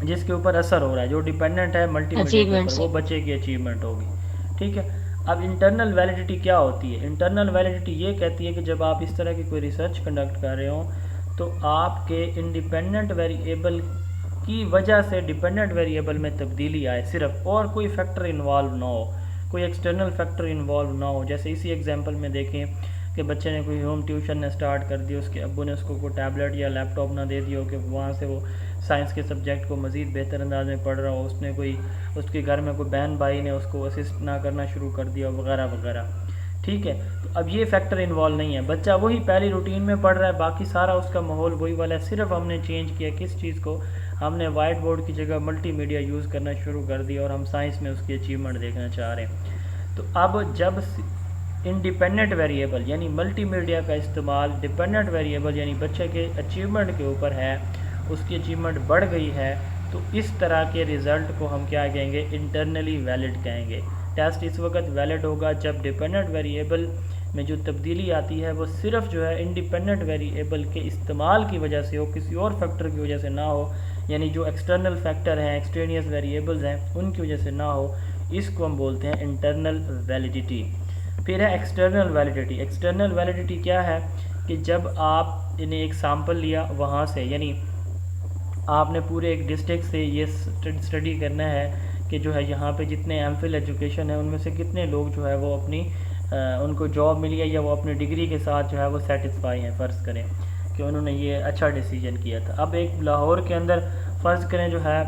जिसके ऊपर असर हो रहा है, जो डिपेंडेंट है मल्टीमीडिया के ऊपर, वो बच्चे की अचीवमेंट होगी, ठीक है। अब इंटरनल वैलिडिटी क्या होती है, इंटरनल वैलिडिटी ये कहती है कि जब आप इस तरह की कोई रिसर्च कंडक्ट कर रहे हो तो आपके इंडिपेंडेंट वेरिएबल की वजह से डिपेंडेंट वेरिएबल में तब्दीली आए सिर्फ, और कोई फैक्टर इन्वॉल्व ना हो, कोई एक्सटर्नल फैक्टर इन्वॉल्व ना हो। जैसे इसी एग्जांपल में देखें कि बच्चे ने कोई होम ट्यूशन ने स्टार्ट कर दी, उसके अब्बू ने उसको कोई टैबलेट या लैपटॉप ना दे दिया हो कि वहाँ से वो साइंस के सब्जेक्ट को मज़ीद बेहतर अंदाज में पढ़ रहा हो, उसने कोई, उसके घर में कोई बहन भाई ने उसको असिस्ट ना करना शुरू कर दिया वगैरह वगैरह, ठीक है। तो अब ये फैक्टर इन्वॉल्व नहीं है, बच्चा वही पहली रूटीन में पढ़ रहा है, बाकी सारा उसका माहौल वही वाला है, सिर्फ हमने चेंज किया किस चीज़ को, हमने वाइट बोर्ड की जगह मल्टीमीडिया यूज़ करना शुरू कर दिया और हम साइंस में उसकी अचीवमेंट देखना चाह रहे हैं। तो अब जब इंडिपेंडेंट वेरिएबल यानी मल्टीमीडिया का इस्तेमाल डिपेंडेंट वेरिएबल यानी बच्चे के अचीवमेंट के ऊपर है, उसकी अचीवमेंट बढ़ गई है, तो इस तरह के रिज़ल्ट को हम क्या कहेंगे, इंटरनली वैलिड कहेंगे। टेस्ट इस वक्त वैलिड होगा जब डिपेंडेंट वेरिएबल में जो तब्दीली आती है वो सिर्फ जो है इंडिपेंडेंट वेरिएबल के इस्तेमाल की वजह से हो, किसी और फैक्टर की वजह से ना हो, यानी जो एक्सटर्नल फैक्टर हैं, एक्सट्रेनियस वेरिएबल्स हैं, उनकी वजह से ना हो। इसको हम बोलते हैं इंटरनल वैलिडिटी। फिर है एक्सटर्नल वैलिडिटी। एक्सटर्नल वैलिडिटी क्या है कि जब आप इन्हें एक सैम्पल लिया वहाँ से, यानी आपने पूरे एक डिस्ट्रिक्ट से ये स्टडी करना है कि जो है यहाँ पे जितने एमफिल एजुकेशन है उनमें से कितने लोग जो है वो अपनी उनको जॉब मिली है या वो अपनी डिग्री के साथ जो है वो सेटिस्फाई हैं, फ़र्ज़ करें कि उन्होंने ये अच्छा डिसीजन किया था। अब एक लाहौर के अंदर फ़र्ज़ करें जो है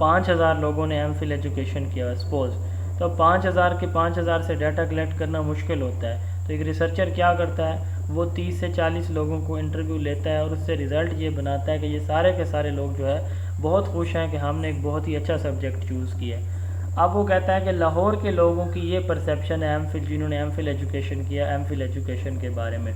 5000 लोगों ने एमफिल एजुकेशन किया है सपोज़, तो 5000 के 5000 से डाटा कलेक्ट करना मुश्किल होता है। तो एक रिसर्चर क्या करता है, वो 30 से 40 लोगों को इंटरव्यू लेता है और उससे रिज़ल्ट ये बनाता है कि ये सारे के सारे लोग जो है बहुत खुश हैं कि हमने एक बहुत ही अच्छा सब्जेक्ट चूज़ किया है। अब वो कहता है कि लाहौर के लोगों की ये परसेप्शन है एमफिल, जिन्होंने एमफिल एजुकेशन किया, एमफिल एजुकेशन के बारे में।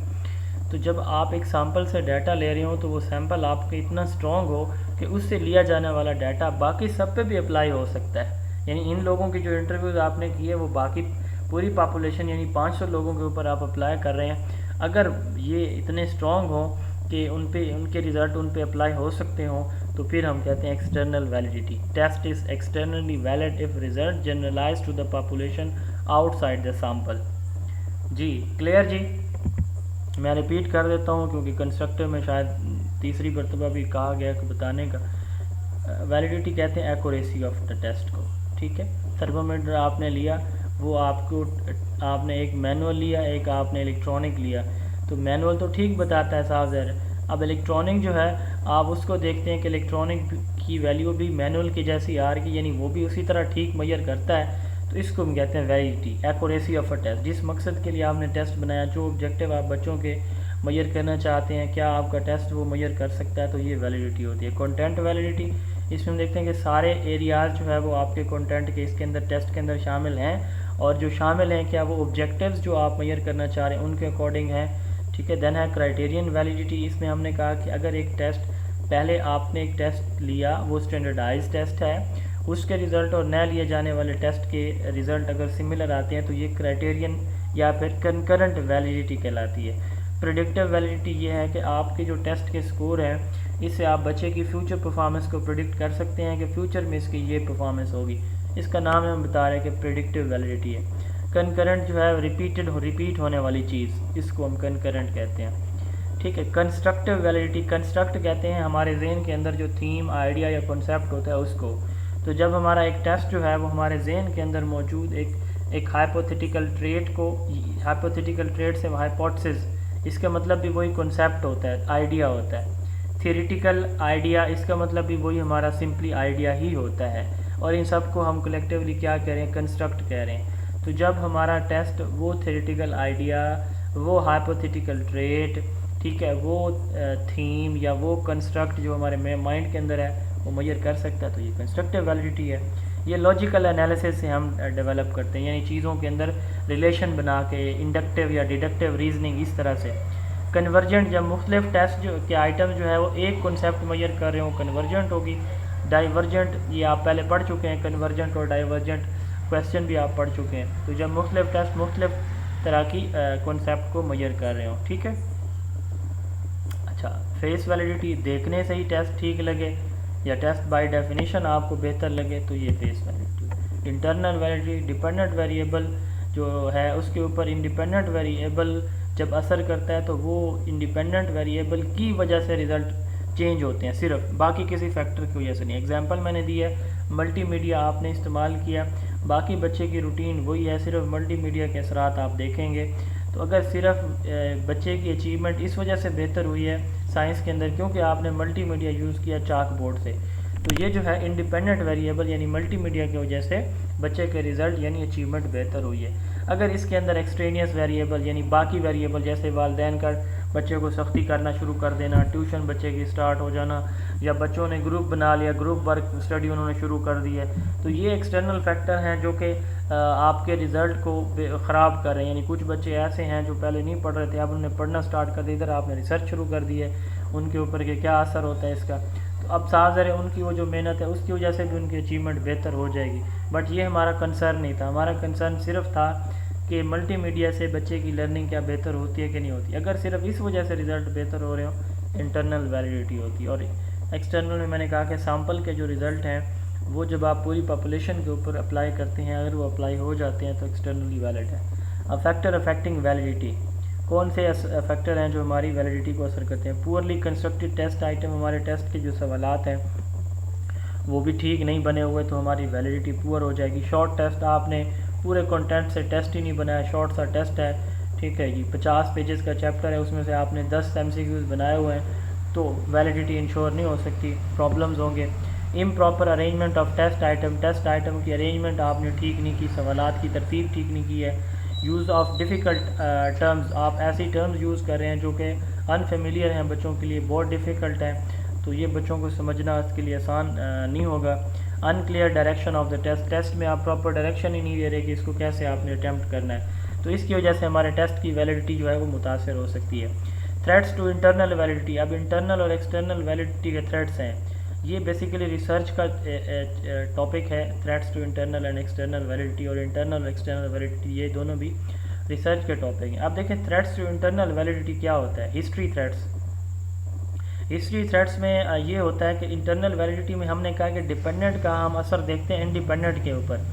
तो जब आप एक सैम्पल से डाटा ले रहे हो तो वो सैम्पल आपके इतना स्ट्रॉन्ग हो कि उससे लिया जाने वाला डाटा बाकी सब पे भी अप्लाई हो सकता है। यानी इन लोगों की जो इंटरव्यूज़ आपने किए वो बाकी पूरी पॉपुलेशन यानी 500 लोगों के ऊपर आप अप्लाई कर रहे हैं, अगर ये इतने स्ट्रॉन्ग हों कि उनके रिज़ल्ट उन पे अप्लाई हो सकते हों, तो फिर हम कहते हैं external validity. Test is externally valid if result generalize to the population outside the sample. जी क्लियर जी, मैं रिपीट कर देता हूँ क्योंकि कंस्ट्रक्टिव में शायद तीसरी मरतबा भी कहा गया कि बताने का। वैलिडिटी कहते हैं एक्यूरेसी ऑफ द टेस्ट को, ठीक है। थर्मामीटर आपने लिया, वो आपने एक मैनुअल लिया, एक आपने इलेक्ट्रॉनिक लिया, तो मैनुअल तो ठीक बताता है, साफ ज़ाहिर है। अब इलेक्ट्रॉनिक जो है आप उसको देखते हैं कि इलेक्ट्रॉनिक की वैल्यू भी मैनुअल की जैसी आ रही है, यानी वो भी उसी तरह ठीक मेजर करता है, तो इसको हम कहते हैं validity, accuracy of a test. जिस मकसद के लिए आपने टेस्ट बनाया, जो ऑब्जेक्टिव आप बच्चों के मेजर करना चाहते हैं, क्या आपका टेस्ट वो मेजर कर सकता है, तो ये वैलिडिटी होती है। कंटेंट वैलिडिटी, इसमें हम देखते हैं कि सारे एरियाज़ जो है वो आपके कंटेंट के इसके अंदर टेस्ट के अंदर शामिल हैं, और जो शामिल हैं क्या वो ऑब्जेक्टिव्स जो आप मेजर करना चाह रहे हैं उनके अकॉर्डिंग है, ठीक है। देन है क्राइटेरियन वैलिडिटी। इसमें हमने कहा कि अगर एक टेस्ट, पहले आपने एक टेस्ट लिया, वो स्टैंडर्डाइज टेस्ट है, उसके रिज़ल्ट और नए लिए जाने वाले टेस्ट के रिज़ल्ट अगर सिमिलर आते हैं तो ये क्राइटेरियन या फिर कंकरेंट वैलिडिटी कहलाती है। प्रेडिक्टिव वैलिडिटी ये है कि आपके जो टेस्ट के स्कोर हैं, इससे आप बच्चे की फ्यूचर परफॉर्मेंस को प्रिडिक्ट कर सकते हैं कि फ्यूचर में इसकी ये परफॉर्मेंस होगी। इसका नाम हम बता रहे हैं कि प्रेडिक्टिव वैलिडिटी है। कंकरेंट जो है रिपीट होने वाली चीज़, इसको हम कंकरेंट कहते हैं। ठीक है। कंस्ट्रक्टिव वैलिडिटी, कंस्ट्रक्ट कहते हैं हमारे जहन के अंदर जो थीम, आइडिया या कॉन्सेप्ट होता है उसको। तो जब हमारा एक टेस्ट जो है वो हमारे जहन के अंदर मौजूद एक हाइपोथेटिकल ट्रेट को, हाइपोथेटिकल ट्रेट से हाइपोथेसिस, इसका मतलब भी वही कॉन्सेप्ट होता है, आइडिया होता है। थियरिटिकल आइडिया, इसका मतलब भी वही हमारा सिंपली आइडिया ही होता है। और इन सब को हम कलेक्टिवली क्या कह रहे हैं, कंस्ट्रक्ट कह रहे हैं। तो जब हमारा टेस्ट वो थियरिटिकल आइडिया, वो हाइपोथेटिकल ट्रेट, ठीक है, वो थीम या वो कंस्ट्रक्ट जो हमारे माइंड के अंदर है वो मेजर कर सकता है, तो ये कंस्ट्रक्टिव वैलिडिटी है। ये लॉजिकल एनालिसिस से हम डेवलप करते हैं, यानी चीज़ों के अंदर रिलेशन बना के, इंडक्टिव या डिडक्टिव रीजनिंग, इस तरह से। कन्वर्जेंट, जब मुख्तलिफ टेस्ट जो के आइटम जो है वो एक कॉन्सेप्ट मेजर कर रहे हो, कन्वर्जेंट होगी। डाइवर्जेंट, ये आप पहले पढ़ चुके हैं, कन्वर्जेंट और डाइवर्जेंट क्वेश्चन भी आप पढ़ चुके हैं। तो जब मुख्तलिफ टेस्ट मुख्तलिफ तरह की कॉन्सेप्ट को मेजर कर रहे हो, ठीक है। अच्छा, फेस वैलिडिटी, देखने से ही टेस्ट ठीक लगे या टेस्ट बाय डेफिनेशन आपको बेहतर लगे, तो ये face validity. Internal validity, dependent variable जो है उसके ऊपर इंडिपेंडेंट वेरिएबल जब असर करता है तो वो इंडिपेंडेंट वेरिएबल की वजह से रिज़ल्ट चेंज होते हैं, सिर्फ बाकी किसी फैक्टर की वजह से नहीं। एग्जांपल मैंने दी है, मल्टीमीडिया आपने इस्तेमाल किया, बाकी बच्चे की रूटीन वही है, सिर्फ मल्टीमीडिया के असरात आप देखेंगे। तो अगर सिर्फ बच्चे की अचीवमेंट इस वजह से बेहतर हुई है साइंस के अंदर क्योंकि आपने मल्टीमीडिया यूज़ किया चाक बोर्ड से, तो ये जो है इंडिपेंडेंट वेरिएबल यानी मल्टीमीडिया की वजह से बच्चे के रिज़ल्ट यानी अचीवमेंट बेहतर हुई है। अगर इसके अंदर एक्सट्रेनियस वेरिएबल यानी बाकी वेरिएबल जैसे वालिदैन का बच्चे को सख्ती करना शुरू कर देना, ट्यूशन बच्चे की स्टार्ट हो जाना, या बच्चों ने ग्रुप बना लिया, ग्रुप वर्क स्टडी उन्होंने शुरू कर दी है, तो ये एक्सटर्नल फैक्टर हैं जो कि आपके रिज़ल्ट को ख़राब कर रहे हैं। यानी कुछ बच्चे ऐसे हैं जो पहले नहीं पढ़ रहे थे, अब उन्होंने पढ़ना स्टार्ट कर दिया, इधर आपने रिसर्च शुरू कर दी है उनके ऊपर कि क्या असर होता है इसका। तो अब साज़र है उनकी वो जो मेहनत है उसकी वजह से भी उनकी अचीवमेंट बेहतर हो जाएगी। बट ये हमारा कंसर्न नहीं था, हमारा कंसर्न सिर्फ था कि मल्टीमीडिया से बच्चे की लर्निंग क्या बेहतर होती है कि नहीं होती। अगर सिर्फ इस वजह से रिज़ल्ट बेहतर हो रहे हो, इंटरनल वैलिडिटी होती है। और एक्सटर्नल में मैंने कहा कि सैम्पल के जो रिज़ल्ट हैं वो जब आप पूरी पॉपुलेशन के ऊपर अप्लाई करते हैं, अगर वो अप्लाई हो जाते हैं तो एक्सटर्नली वैलिड है। अब फैक्टर अफेक्टिंग वैलिडिटी, कौन से फैक्टर हैं जो हमारी वैलिडिटी को असर करते हैं। पुअरली कंस्ट्रक्टेड टेस्ट आइटम, हमारे टेस्ट के जो सवालात हैं वो भी ठीक नहीं बने हुए तो हमारी वैलिडिटी पुअर हो जाएगी। शॉर्ट टेस्ट, आपने पूरे कंटेंट से टेस्ट ही नहीं बनाया, शॉर्ट सा टेस्ट है, ठीक है जी, 50 पेजेस का चैप्टर है, उसमें से आपने 10 MCQs बनाए हुए हैं, तो वैलिडिटी इंश्योर नहीं हो सकती, प्रॉब्लम्स होंगे। Improper arrangement of test item, test item की अरेंजमेंट आपने ठीक नहीं की, सवालात की तरतीब ठीक नहीं की है। यूज़ ऑफ डिफ़िकल्ट टर्म्स, आप ऐसी टर्म्स यूज़ कर रहे हैं जो कि अनफेमिलियर हैं बच्चों के लिए, बहुत डिफ़िकल्ट हैं, तो ये बच्चों को समझना इसके लिए आसान नहीं होगा। Unclear direction of the test, test में आप प्रॉपर डायरेक्शन ही नहीं दे रहे कि इसको कैसे आपने अटैम्प्ट करना है, तो इसकी वजह से हमारे टेस्ट की वैलिडिटी जो है वो मुतासर हो सकती है। थ्रेट्स टू इंटरनल वैलिडिटी, अब इंटरनल और एक्सटर्नल वैलिडिटी के थ्रेट्स हैं, ये बेसिकली रिसर्च का टॉपिक है। Threats to internal and external validity, और इंटरनल और एक्सटर्नल वैलिडिटी ये दोनों भी रिसर्च के टॉपिक हैं। अब देखें थ्रेट्स टू इंटरनल वैलिडिटी क्या होता है। हिस्ट्री थ्रेट्स, हिस्ट्री थ्रेट्स में ये होता है कि इंटरनल वैलिडिटी में हमने कहा कि डिपेंडेंट का हम असर देखते हैं इंडिपेंडेंट के ऊपर,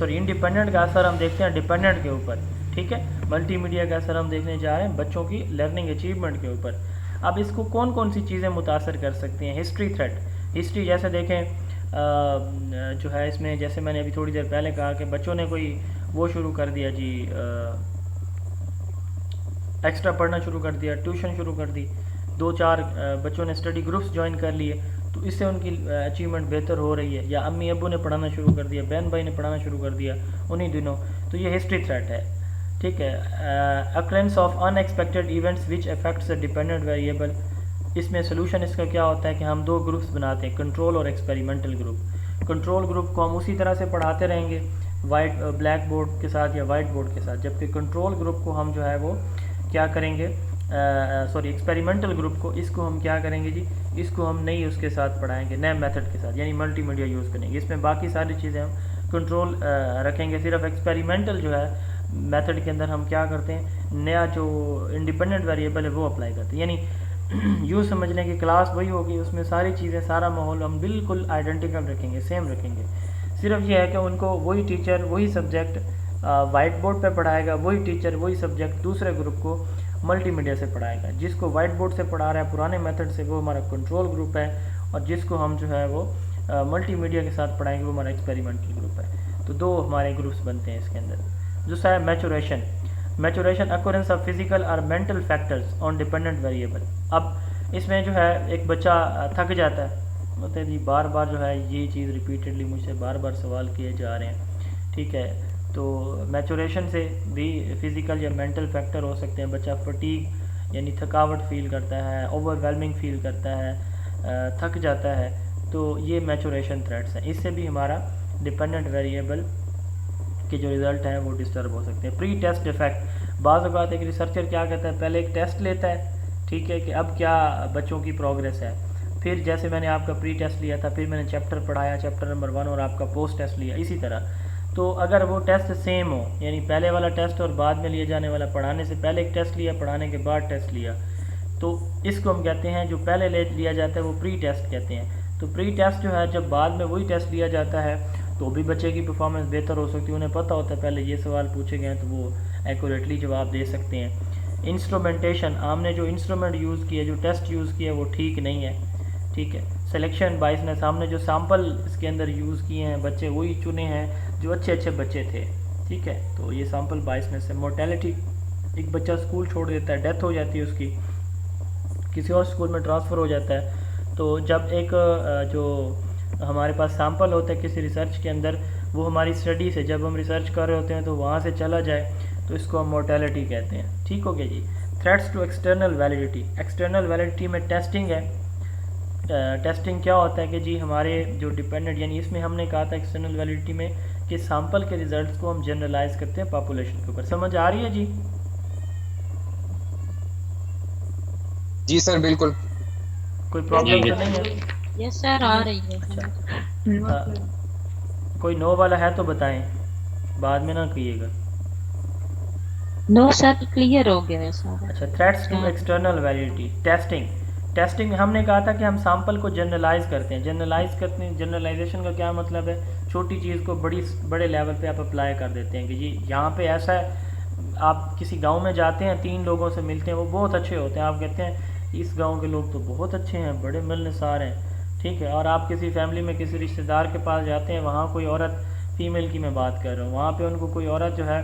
इंडिपेंडेंट का असर हम देखते हैं डिपेंडेंट के ऊपर, ठीक है। मल्टीमीडिया का असर हम देखने जा रहे हैं बच्चों की लर्निंग अचीवमेंट के ऊपर। अब इसको कौन कौन सी चीज़ें मुतासर कर सकती हैं। हिस्ट्री थ्रेट, हिस्ट्री जैसे देखें जो है इसमें, जैसे मैंने अभी थोड़ी देर पहले कहा कि बच्चों ने कोई वो शुरू कर दिया जी, एक्स्ट्रा पढ़ना शुरू कर दिया, ट्यूशन शुरू कर दी, 2-4 बच्चों ने स्टडी ग्रुप्स ज्वाइन कर लिए, तो इससे उनकी अचीवमेंट बेहतर हो रही है। या अम्मी अब्बू ने पढ़ाना शुरू कर दिया, बहन भाई ने पढ़ाना शुरू कर दिया उन्हीं दिनों, तो ये हिस्ट्री थ्रेट है, ठीक है। Occurrence of unexpected events which affects the dependent variable, इसमें सोल्यूशन इसका क्या होता है कि हम 2 ग्रुप्स बनाते हैं, कंट्रोल और एक्सपेरिमेंटल ग्रुप। कंट्रोल ग्रुप को हम उसी तरह से पढ़ाते रहेंगे ब्लैक बोर्ड के साथ या वाइट बोर्ड के साथ, जबकि कंट्रोल ग्रुप को हम जो है वो क्या करेंगे, एक्सपेरिमेंटल ग्रुप को, इसको हम क्या करेंगे जी, इसको हम नई उसके साथ पढ़ाएंगे, नए मेथड के साथ, यानी मल्टीमीडिया यूज़ करेंगे। इसमें बाकी सारी चीज़ें हम कंट्रोल रखेंगे, सिर्फ एक्सपेरिमेंटल जो है मेथड के अंदर हम क्या करते हैं, नया जो इंडिपेंडेंट वेरिएबल है वो अप्लाई करते हैं। यानी यूँ समझ लें कि क्लास वही होगी, उसमें सारी चीज़ें, सारा माहौल हम बिल्कुल आइडेंटिकल रखेंगे, सेम रखेंगे। सिर्फ ये है कि उनको वही टीचर वही सब्जेक्ट वाइट बोर्ड पे पढ़ाएगा, वही टीचर वही सब्जेक्ट दूसरे ग्रुप को मल्टीमीडिया से पढ़ाएगा। जिसको वाइट बोर्ड से पढ़ा रहा है पुराने मेथड से, वो हमारा कंट्रोल ग्रुप है, और जिसको हम जो है वो मल्टीमीडिया के साथ पढ़ाएंगे, वो हमारा एक्सपेरिमेंटल ग्रुप है। तो दो हमारे ग्रुप्स बनते हैं इसके अंदर। दूसरा है मैचुरेशन अकोरेंस ऑफ फिजिकल और mental factors on dependent variable. अब इसमें जो है एक बच्चा थक जाता है, मतलब जी बार बार जो है ये चीज़ रिपीटेडली मुझसे बार बार सवाल किए जा रहे हैं, ठीक है। तो मैचुरेशन से भी फिज़िकल या मेंटल फैक्टर हो सकते हैं। बच्चा फटीग यानी थकावट फील करता है, ओवरवेलमिंग फील करता है, थक जाता है, तो ये मैचुरेशन थ्रेट्स हैं। इससे भी हमारा डिपेंडेंट वेरिएबल के जो रिज़ल्ट हैं वो डिस्टर्ब हो सकते हैं। प्री टेस्ट इफेक्ट, बाज़ औक़ात एक रिसर्चर क्या कहता है, पहले एक टेस्ट लेता है, ठीक है, कि अब क्या बच्चों की प्रोग्रेस है। फिर जैसे मैंने आपका प्री टेस्ट लिया था, फिर मैंने चैप्टर पढ़ाया, चैप्टर नंबर 1, और आपका पोस्ट टेस्ट लिया, इसी तरह। तो अगर वो टेस्ट सेम हो, यानी पहले वाला टेस्ट और बाद में लिए जाने वाला, पढ़ाने से पहले एक टेस्ट लिया, पढ़ाने के बाद टेस्ट लिया, तो इसको हम कहते हैं, जो पहले लिया जाता है वो प्री टेस्ट कहते हैं। तो प्री टेस्ट जो है, जब बाद में वही टेस्ट लिया जाता है तो भी बच्चे की परफॉर्मेंस बेहतर हो सकती है। उन्हें पता होता है पहले ये सवाल पूछे गए हैं, तो वो एक्यूरेटली जवाब दे सकते हैं। इंस्ट्रूमेंटेशन, हमने जो इंस्ट्रूमेंट यूज़ किया, जो टेस्ट यूज़ किया, वो ठीक नहीं है, ठीक है। सिलेक्शन बायसनेस, हमने जो सैम्पल इसके अंदर यूज़ किए हैं, बच्चे वही चुने हैं जो अच्छे अच्छे बच्चे थे, ठीक है, तो ये सैम्पल बायसनेस है। मोर्टेलिटी, एक बच्चा स्कूल छोड़ देता है, डेथ हो जाती है उसकी, किसी और स्कूल में ट्रांसफ़र हो जाता है। तो जब एक जो हमारे पास सैम्पल होता है किसी रिसर्च के अंदर, वो हमारी स्टडी से, जब हम रिसर्च कर रहे होते हैं तो वहाँ से चला जाए, तो इसको हम मोर्टेलिटी कहते हैं, ठीक हो गया जी। Threats to external validity, external validity में टेस्टिंग है। टेस्टिंग क्या होता है कि जी हमारे जो डिपेंडेंट, यानी इसमें हमने कहा था एक्सटर्नल वैलिडिटी में कि सैम्पल के रिजल्ट्स को हम जनरलाइज करते हैं पॉपुलेशन के ऊपर। समझ आ रही है जी? जी सर बिल्कुल। कोई प्रॉब्लम तो नहीं है? यस सर, आ रही है। अच्छा, कोई नो वाला है तो बताएं, बाद में ना कहिएगा। नो सर, क्लियर हो गया है सर। अच्छा, threats to external validity, testing हमने कहा था कि हम सैम्पल को जनरलाइज करते हैं। जनरलाइजेशन का क्या मतलब है, छोटी चीज़ को बड़े लेवल पे आप अप्लाई कर देते हैं कि जी यहाँ पे ऐसा है। आप किसी गांव में जाते हैं, 3 लोगों से मिलते हैं, वो बहुत अच्छे होते हैं, आप कहते हैं इस गांव के लोग तो बहुत अच्छे हैं, बड़े मिलनसार हैं, ठीक है। और आप किसी फैमिली में किसी रिश्तेदार के पास जाते हैं, वहाँ कोई औरत, फीमेल की मैं बात कर रहा हूँ, वहाँ पे उनको कोई औरत जो है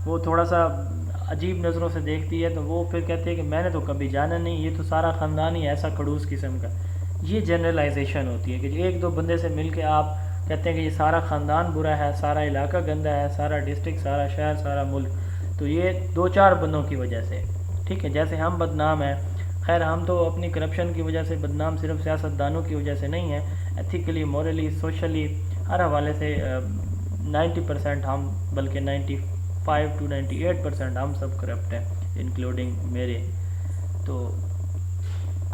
वो थोड़ा सा अजीब नज़रों से देखती है, तो वो फिर कहते हैं कि मैंने तो कभी जाना नहीं, ये तो सारा ख़ानदान ही ऐसा खड़ूस किस्म का। ये जनरलाइजेशन होती है कि एक दो बंदे से मिल के आप कहते हैं कि ये सारा ख़ानदान बुरा है, सारा इलाका गंदा है, सारा डिस्ट्रिक्ट, सारा शहर, सारा मुल्क। तो ये 2-4 बंदों की वजह से, ठीक है। जैसे हम बदनाम हैं, खैर हम तो अपनी करप्शन की वजह से बदनाम सिर्फ सियासतदानों की वजह से नहीं है, एथिकली, मॉरली, सोशली, हर हवाले से 90% हम, बल्कि 95 to 98% हम सब करप्ट हैं, इंक्लूडिंग मेरे। तो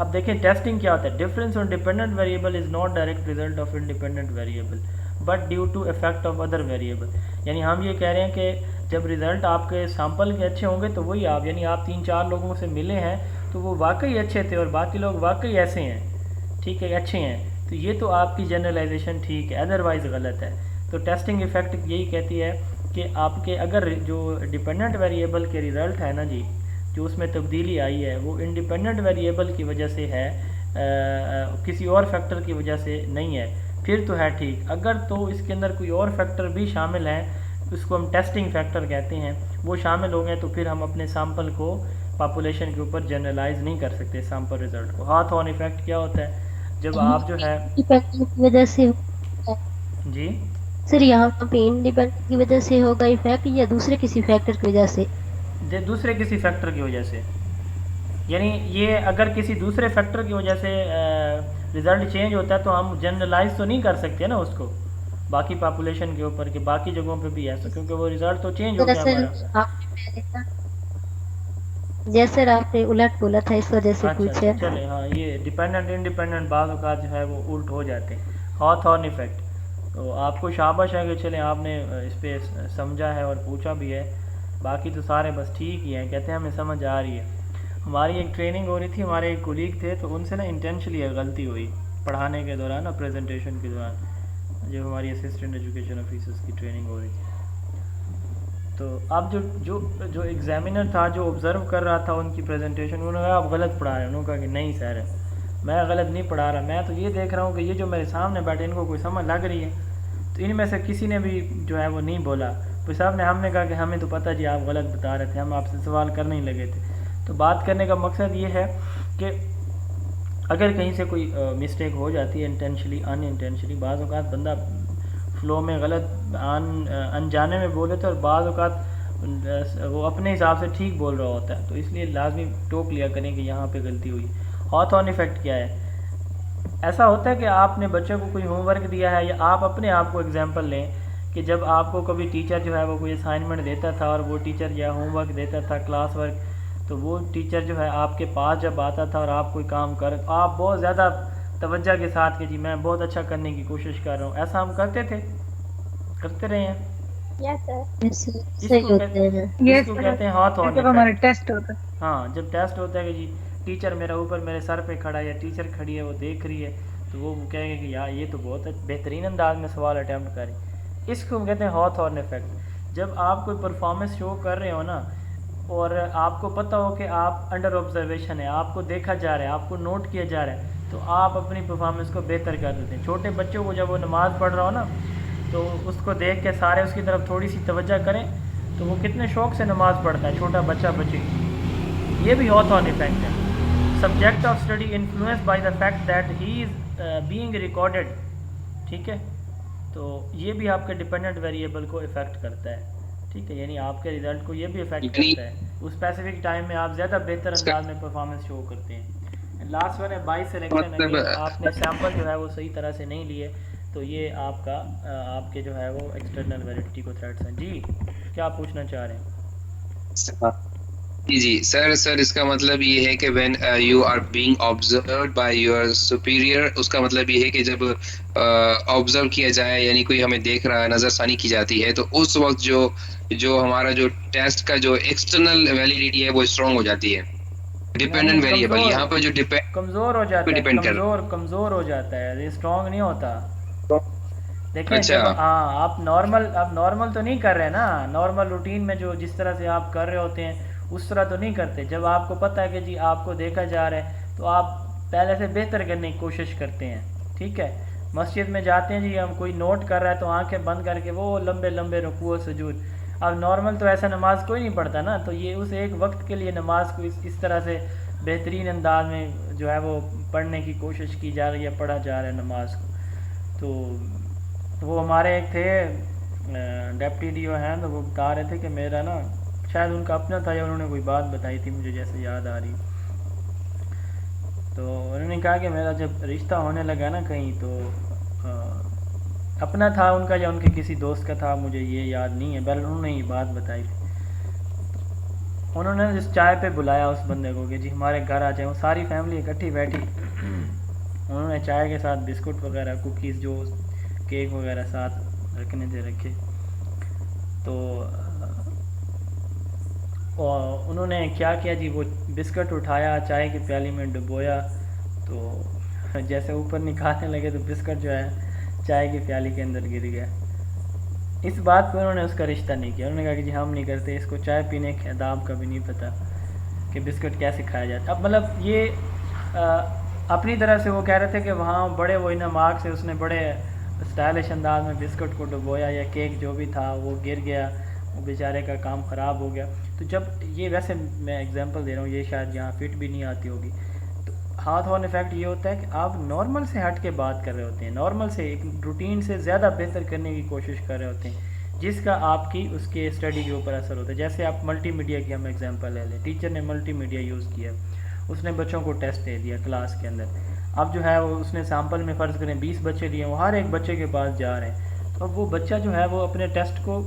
अब देखें टेस्टिंग क्या होता है। Difference on dependent variable is not direct result of independent variable but due to effect of other variable. यानी हम ये कह रहे हैं कि जब रिज़ल्ट आपके सैम्पल के अच्छे होंगे तो वही आप, यानी आप 3-4 लोगों से मिले हैं तो वो वाकई अच्छे थे और बाकी लोग वाकई ऐसे हैं, ठीक है, अच्छे हैं, तो ये तो आपकी जनरलाइजेशन ठीक है, अदरवाइज़ गलत है। तो टेस्टिंग इफेक्ट यही कहती है कि आपके अगर जो डिपेंडेंट वेरिएबल के रिज़ल्ट है ना जी, जो उसमें तब्दीली आई है वो इंडिपेंडेंट वेरिएबल की वजह से है, किसी और फैक्टर की वजह से नहीं है, फिर तो है ठीक। अगर तो इसके अंदर कोई और फैक्टर भी शामिल है, उसको हम टेस्टिंग फैक्टर कहते हैं, वो शामिल हो गए तो फिर हम अपने सैम्पल को पॉपुलेशन के ऊपर जनरलाइज नहीं कर सकते सैम्पल रिजल्ट को। हाथ ऑन इफेक्ट क्या होता है, जब आप जो है की वजह से जी सर, यहाँ पे इंडिपेंडेंट की वजह से होगा इफेक्ट या दूसरे किसी फैक्टर की वजह से? दूसरे किसी फैक्टर की वजह से, यानी ये अगर किसी दूसरे फैक्टर की वजह से रिज़ल्ट चेंज होता है तो हम जनरलाइज तो नहीं कर सकते ना उसको बाकी पॉपुलेशन के ऊपर कि बाकी जगहों पे भी ऐसा, क्योंकि वो रिज़ल्ट तो चेंज हो गया हमारा। जैसे आपने उलट बोला था इस वजह से पूछे। चले, हाँ, ये डिपेंडेंट इंडिपेंडेंट बाज़ औक़ात जो है वो उल्ट हो जाते हैं, हॉथ ऑन इफेक्ट। तो आपको शाबाश है कि चले आपने इस पर समझा है और पूछा भी है, बाकी तो सारे बस ठीक ही हैं, कहते हैं हमें समझ आ रही है। हमारी एक ट्रेनिंग हो रही थी, हमारे एक कोलीग थे, तो उनसे ना इंटेंशनली गलती हुई पढ़ाने के दौरान ना, प्रेजेंटेशन के दौरान, जो हमारी असिस्टेंट एजुकेशन ऑफिसर्स की ट्रेनिंग हो रही थी। तो अब जो जो जो एग्जामिनर था जो ऑब्ज़र्व कर रहा था उनकी प्रेजेंटेशन, उन्होंने कहा आप गलत पढ़ा रहे हैं। उन्होंने कहा कि नहीं सर, मैं गलत नहीं पढ़ा रहा, मैं तो ये देख रहा हूँ कि ये जो मेरे सामने बैठे इनको कोई समझ लग रही है। तो इनमें से किसी ने भी जो है वो नहीं बोला। तो साहब ने हमने कहा कि हमें तो पता जी आप गलत बता रहे थे, हम आपसे सवाल करने ही लगे थे। तो बात करने का मकसद ये है कि अगर कहीं से कोई मिस्टेक हो जाती है इंटेंशनली अनइंटेंशनली, बाज़ औक़ात बंदा फ़्लो में गलत अनजाने में बोले तो, और बाज़ औक़ात वो अपने हिसाब से ठीक बोल रहा होता है। तो इसलिए लाजमी टोक लिया करें कि यहाँ पे गलती हुई। हॉथ ऑन इफ़ेक्ट क्या है? ऐसा होता है कि आपने बच्चे को कोई होमवर्क दिया है, या आप अपने आप को एग्जांपल लें कि जब आपको कभी टीचर जो है वो कोई असाइनमेंट देता था और वो टीचर या होमवर्क देता था क्लास वर्क, तो वो टीचर जो है आपके पास जब आता था और आप कोई काम कर, आप बहुत ज़्यादा तवज्जो के साथ कि जी मैं बहुत अच्छा करने की कोशिश कर रहा हूँ, ऐसा हम करते थे, करते रहे हैं। इसको कहते हैं हाथ ऑन जब हमारे इफेक्ट। टेस्ट होता है, हाँ, जब टेस्ट होता है कि जी टीचर मेरा ऊपर मेरे सर पे खड़ा है या टीचर खड़ी है वो देख रही है, तो वो कहेंगे कि यार ये तो बहुत बेहतरीन अंदाज में सवाल अटैम्प्ट करें। इसको हम कहते हैं हाथ ऑन इफेक्ट। जब आप कोई परफॉर्मेंस शो कर रहे हो ना, और आपको पता हो कि आप अंडर ऑब्जर्वेशन है, आपको देखा जा रहा है, आपको नोट किया जा रहा है, तो आप अपनी परफॉर्मेंस को बेहतर कर देते हैं। छोटे बच्चों को जब वो नमाज़ पढ़ रहा हो ना, तो उसको देख के सारे उसकी तरफ थोड़ी सी तवज्जो करें, तो वो कितने शौक़ से नमाज़ पढ़ता है, छोटा बच्चा बच्ची। ये भी हाथ ऑन इफेक्ट है। Subject of study influence by the fact that he is being recorded. ठीक है, तो ये भी आपके डिपेंडेंट वेरिएबल को इफ़ेक्ट करता है। ठीक है, यानी आपके रिज़ल्ट को ये भी इफ़ेक्ट करता है। उस स्पेसिफिक टाइम में आप ज़्यादा बेहतर अंदाज में परफॉर्मेंस शो करते हैं। लास्ट वन है बाई सिलेक्शन। मतलब अगेन आपने सैम्पल जो है वो सही तरह से नहीं लिए, तो ये आपका आपके जो है वो एक्सटर्नल वैलिडिटी को थ्रेट्स हैं। जी क्या पूछना चाह रहे हैं? जी जी सर इसका मतलब ये है कि when you are being observed by your superior, उसका मतलब ये है कि जब ऑब्जर्व किया जाए, यानी कोई हमें देख रहा है, नजरसानी की जाती है, तो उस वक्त जो जो हमारा जो टेस्ट का जो एक्सटर्नल वैलिडिटी है वो स्ट्रांग हो जाती है। नहीं, डिपेंडेंट वेरिएबल यहाँ पर जो कमज़ोर हो जाता पे है, डिपेंड कर कमज़ोर हो जाता है, ये स्ट्रॉन्ग नहीं होता। देखें अच्छा जब आप नॉर्मल तो नहीं कर रहे ना, नॉर्मल रूटीन में जो जिस तरह से आप कर रहे होते हैं उस तरह तो नहीं करते। जब आपको पता है कि जी आपको देखा जा रहा है, तो आप पहले से बेहतर करने की कोशिश करते हैं। ठीक है, मस्जिद में जाते हैं जी, हम कोई नोट कर रहा है तो आंखें बंद करके वो लंबे लंबे रुकू और सुजूद। अब नॉर्मल तो ऐसा नमाज कोई नहीं पढ़ता ना, तो ये उस एक वक्त के लिए नमाज को इस तरह से बेहतरीन अंदाज में जो है वो पढ़ने की कोशिश की जा रही है, पढ़ा जा रहा है नमाज को। तो वो हमारे एक थे डेप्टी डी ओ हैं, तो वो बता रहे थे कि मेरा ना शायद उनका अपना था या उन्होंने कोई बात बताई थी मुझे जैसे याद आ रही। तो उन्होंने कहा कि मेरा जब रिश्ता होने लगा ना कहीं, तो अपना था उनका या उनके किसी दोस्त का था, मुझे ये याद नहीं है, बल उन्होंने ये बात बताई थी। उन्होंने जिस चाय पे बुलाया उस बंदे को कि जी हमारे घर आ जाए, वो सारी फैमिली इकट्ठी बैठी, उन्होंने चाय के साथ बिस्कुट वगैरह, कुकीज़, जो केक वगैरह साथ रखने थे रखे। तो और उन्होंने क्या किया जी, वो बिस्कुट उठाया, चाय की प्याली में डुबोया, तो जैसे ऊपर निकालने लगे तो बिस्कुट जो है चाय की प्याली के अंदर गिर गया। इस बात पर उन्होंने उसका रिश्ता नहीं किया। उन्होंने कहा कि जी हम नहीं करते, इसको चाय पीने के आदाब का भी नहीं पता कि बिस्कुट कैसे खाया जाता। अब मतलब ये अपनी तरफ से वो कह रहे थे कि वहाँ बड़े वो इनामार्क से उसने बड़े स्टाइलिश अंदाज में बिस्कुट को डुबोया, या केक जो भी था वो गिर गया, वो बेचारे का काम ख़राब हो गया। तो जब ये, वैसे मैं एग्जांपल दे रहा हूँ, ये शायद यहाँ फिट भी नहीं आती होगी। तो हाथ ऑन इफेक्ट ये होता है कि आप नॉर्मल से हट के बात कर रहे होते हैं, नॉर्मल से एक रूटीन से ज़्यादा बेहतर करने की कोशिश कर रहे होते हैं, जिसका आपकी उसके स्टडी के ऊपर असर होता है। जैसे आप मल्टीमीडिया की हम एग्जांपल ले लें, टीचर ने मल्टीमीडिया यूज़ किया, उसने बच्चों को टेस्ट दे दिया क्लास के अंदर। अब जो है वो उसने सैम्पल में फ़र्ज़ करें 20 बच्चे लिए, वो हर एक बच्चे के पास जा रहे हैं, तो अब वो बच्चा जो है वो अपने टेस्ट को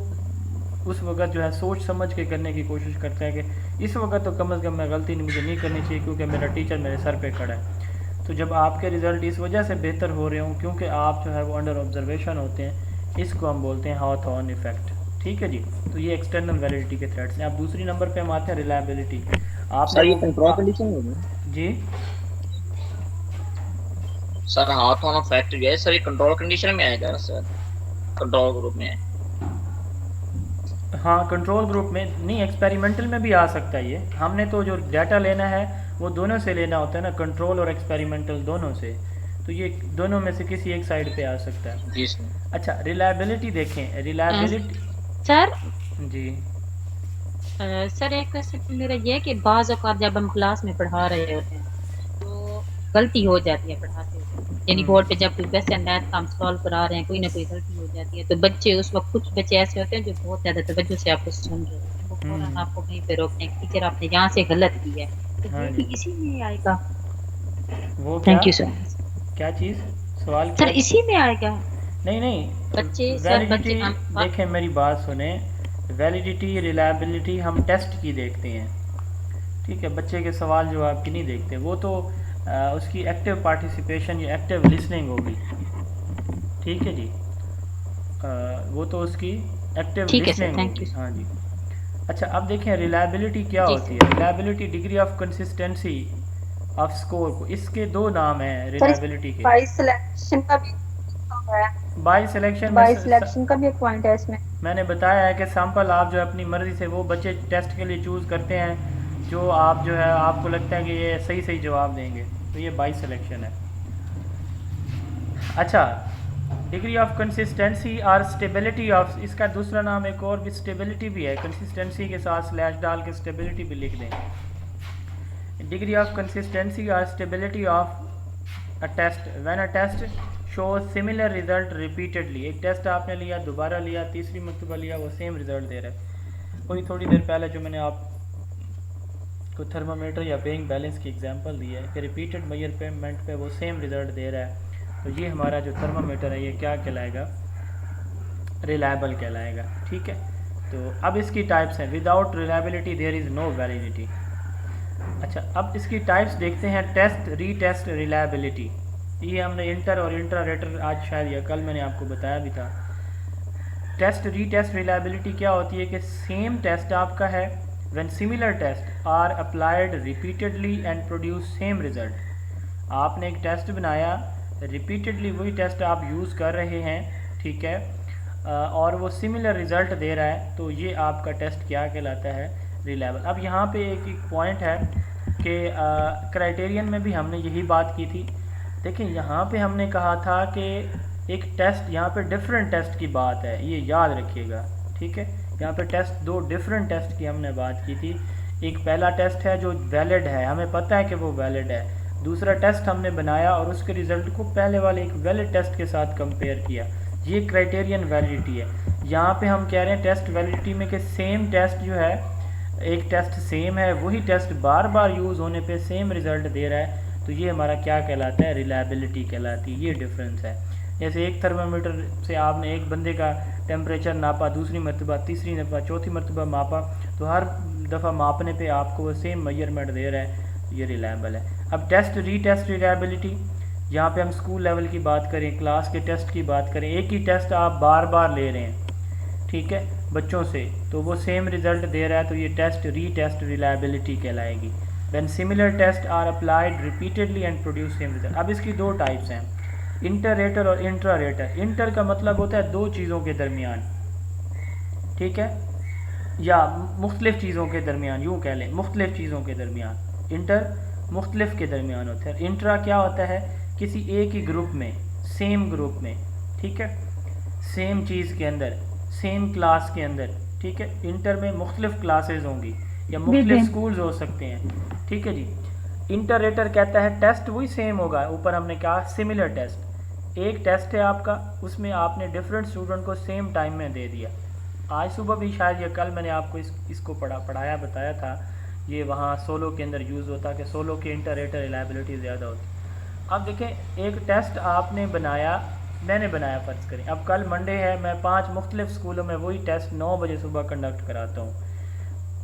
उस वक्त जो है सोच समझ के करने की कोशिश करता है कि इस वक्त तो कम से कम मैं गलती मुझे नहीं करनी चाहिए क्योंकि मेरा टीचर मेरे सर पे खड़ा है। तो जब आपके रिज़ल्ट इस वजह से बेहतर हो रहे हों क्योंकि आप जो है वो अंडर ऑब्जर्वेशन होते हैं, इसको हम बोलते हैं हाथ ऑन इफेक्ट। ठीक है जी, तो ये एक्सटर्नल वैलिडिटी के थ्रेड्स हैं। अब दूसरी नंबर पे हम आते हैं रिलायबिलिटी। आप सर ये कंट्रोल कंडीशन होगी जी सर, हाथ ऑन इफेक्ट जो है सर ये कंट्रोल कंडीशन में आएगा सर, कंट्रोल ग्रुप में। हाँ, कंट्रोल ग्रुप में नहीं, एक्सपेरिमेंटल में भी आ सकता है ये। हमने तो जो डाटा लेना है वो दोनों से लेना होता है ना, कंट्रोल और एक्सपेरिमेंटल दोनों से। तो ये दोनों में से किसी एक साइड पे आ सकता है। जी सर। अच्छा, रिलायबिलिटी देखें, रिलायबिलिटी। सर जी सर एक क्वेश्चन मेरा ये है कि बाज़ औक़ात जब हम क्लास में पढ़ा रहे होते हैं तो गलती हो जाती है पढ़ाते हुए, यानी बोर्ड पे जब कोई क्वेश्चन मैथ का हम सॉल्व करा रहे हैं, कोई ना कोई गलती हो जाती है, तो बच्चे उस वक्त, कुछ बच्चे ऐसे होते हैं जो बहुत ज़्यादा तवज्जो से आपको सुन रहे होते हैं, वो फौरन आपको कहीं पे रोकते हैं, टीचर आपने यहाँ से गलत की है, तो हाँ ये जी। भी इसी में आएगा? वो क्या, थैंक यू सर। क्या चीज़, सवाल सर क्या? इसी में आएगा? नहीं नहीं, बच्चे सर वैलिडिटी, बच्चे हम देखें मेरी बात सुने, वैलिडिटी रिलायबिलिटी हम टेस्ट की देखते हैं, ठीक है, बच्चे के सवाल जवाब की नहीं देखते। वो तो उसकी एक्टिव पार्टिसिपेशन या एक्टिव लिसनिंग होगी, ठीक है जी। वो तो उसकी एक्टिव ठीक है सर, लिसनिंग थैंक होगी। यू। हाँ जी। अच्छा, अब देखें रिलायबिलिटी क्या जी होती है। Reliability degree of consistency off score को, इसके दो नाम हैं रिलायबिलिटी के। बाई सिलेक्शन का भी होता है। बाई सिलेक्शन बाई में सिलेक्शन का भी एक पॉइंट है इसमें। मैंने बताया है कि सैंपल आप जो है अपनी मर्ज़ी से वो बच्चे टेस्ट के लिए चूज़ करते हैं जो आप जो है आपको लगता है कि ये सही सही जवाब देंगे, तो ये बाई सिलेक्शन है। अच्छा, डिग्री ऑफ कंसिस्टेंसी और स्टेबिलिटी ऑफ, इसका दूसरा नाम एक और भी स्टेबिलिटी भी है, कंसिस्टेंसी के साथ स्लैश डाल के स्टेबिलिटी भी लिख दें। डिग्री ऑफ कंसिस्टेंसी और stability of a test when a test show similar result repeatedly. एक टेस्ट आपने लिया, दोबारा लिया, तीसरी मरतबा लिया, वो सेम रिजल्ट दे रहा है। वही थोड़ी देर पहले जो मैंने आपको थर्मामीटर या पेइंग बैलेंस की एग्जांपल दी है कि रिपीटेड मेजरमेंट पे वो सेम रिजल्ट दे रहा है, तो ये हमारा जो थर्मामीटर है ये क्या कहलाएगा, रिलायबल कहलाएगा, ठीक है। तो अब इसकी टाइप्स हैं। Without reliability there is no validity. अच्छा, अब इसकी टाइप्स देखते हैं। Test, retest, reliability. ये हमने इंटर और इंट्रारेटर आज शायद या कल मैंने आपको बताया भी था। टेस्ट, रीटेस्ट, रिलायबिलिटी क्या होती है कि सेम टेस्ट आपका है when similar test are applied repeatedly and produce same result. आपने एक टेस्ट बनाया, रिपीटेडली वही टेस्ट आप यूज़ कर रहे हैं, ठीक है, और वो सिमिलर रिज़ल्ट दे रहा है, तो ये आपका टेस्ट क्या कहलाता है, रिलायबल। अब यहाँ पे एक पॉइंट है कि क्राइटेरियन में भी हमने यही बात की थी। देखिए यहाँ पे हमने कहा था कि एक टेस्ट, यहाँ पे डिफरेंट टेस्ट की बात है, ये याद रखिएगा, ठीक है। यहाँ पे टेस्ट, दो डिफरेंट टेस्ट की हमने बात की थी। एक पहला टेस्ट है जो वैलिड है, हमें पता है कि वो वैलिड है। दूसरा टेस्ट हमने बनाया और उसके रिज़ल्ट को पहले वाले एक वैलिड टेस्ट के साथ कंपेयर किया, ये क्राइटेरियन वैलिडिटी है। यहाँ पे हम कह रहे हैं टेस्ट वैलिडिटी में कि सेम टेस्ट जो है, एक टेस्ट सेम है, वही टेस्ट बार बार यूज़ होने पे सेम रिज़ल्ट दे रहा है, तो ये हमारा क्या कहलाता है, रिलायबिलिटी कहलाती है। ये डिफरेंस है। जैसे एक थर्मामीटर से आपने एक बंदे का टेम्परेचर नापा, दूसरी मरतबा, तीसरी मरतबा, चौथी मरतबा मापा, तो हर दफ़ा मापने पे आपको वो सेम मेजरमेंट दे रहा है, ये रिलायबल है। अब टेस्ट, रीटेस्ट, रिलायबिलिटी, यहाँ पे हम स्कूल लेवल की बात करें, क्लास के टेस्ट की बात करें, एक ही टेस्ट आप बार बार ले रहे हैं, ठीक है, बच्चों से, तो वो सेम रिज़ल्ट दे रहा है, तो ये टेस्ट, रीटेस्ट, रिलायबिलिटी कहलाएगी। When similar test are applied repeatedly and produce same result. अब इसकी दो टाइप्स हैं, इंटररेटर और इंट्रारेटर। इंटर का मतलब होता है दो चीज़ों के दरमियान, ठीक है, या मुख्तलिफ चीज़ों के दरमियान, यूँ कह लें मुख्तलिफ चीज़ों के दरमियान। इंटर मुख्तलिफ के दरमियान होता है। इंट्रा क्या होता है, किसी एक ही ग्रुप में, सेम ग्रुप में, ठीक है, सेम चीज़ के अंदर, सेम क्लास के अंदर, ठीक है। इंटर में मुख्तलिफ क्लासेज होंगी या मुख्तलिफ स्कूल्स हो सकते हैं, ठीक है जी। इंटररेटर कहता है टेस्ट वही सेम होगा, ऊपर हमने कहा सिमिलर टेस्ट, एक टेस्ट है आपका, उसमें आपने डिफरेंट स्टूडेंट को सेम टाइम में दे दिया। आज सुबह भी शायद या कल मैंने आपको इसको पढ़ाया बताया था, ये वहाँ सोलो के अंदर यूज़ होता कि सोलो के इंटररेटर रिलायबिलिटी ज़्यादा होती। अब देखें, एक टेस्ट आपने बनाया, मैंने बनाया फ़र्ज़ करें, अब कल मंडे है, मैं 5 मुख्तलिफ स्कूलों में वही टेस्ट 9 बजे सुबह कंडक्ट कराता हूँ,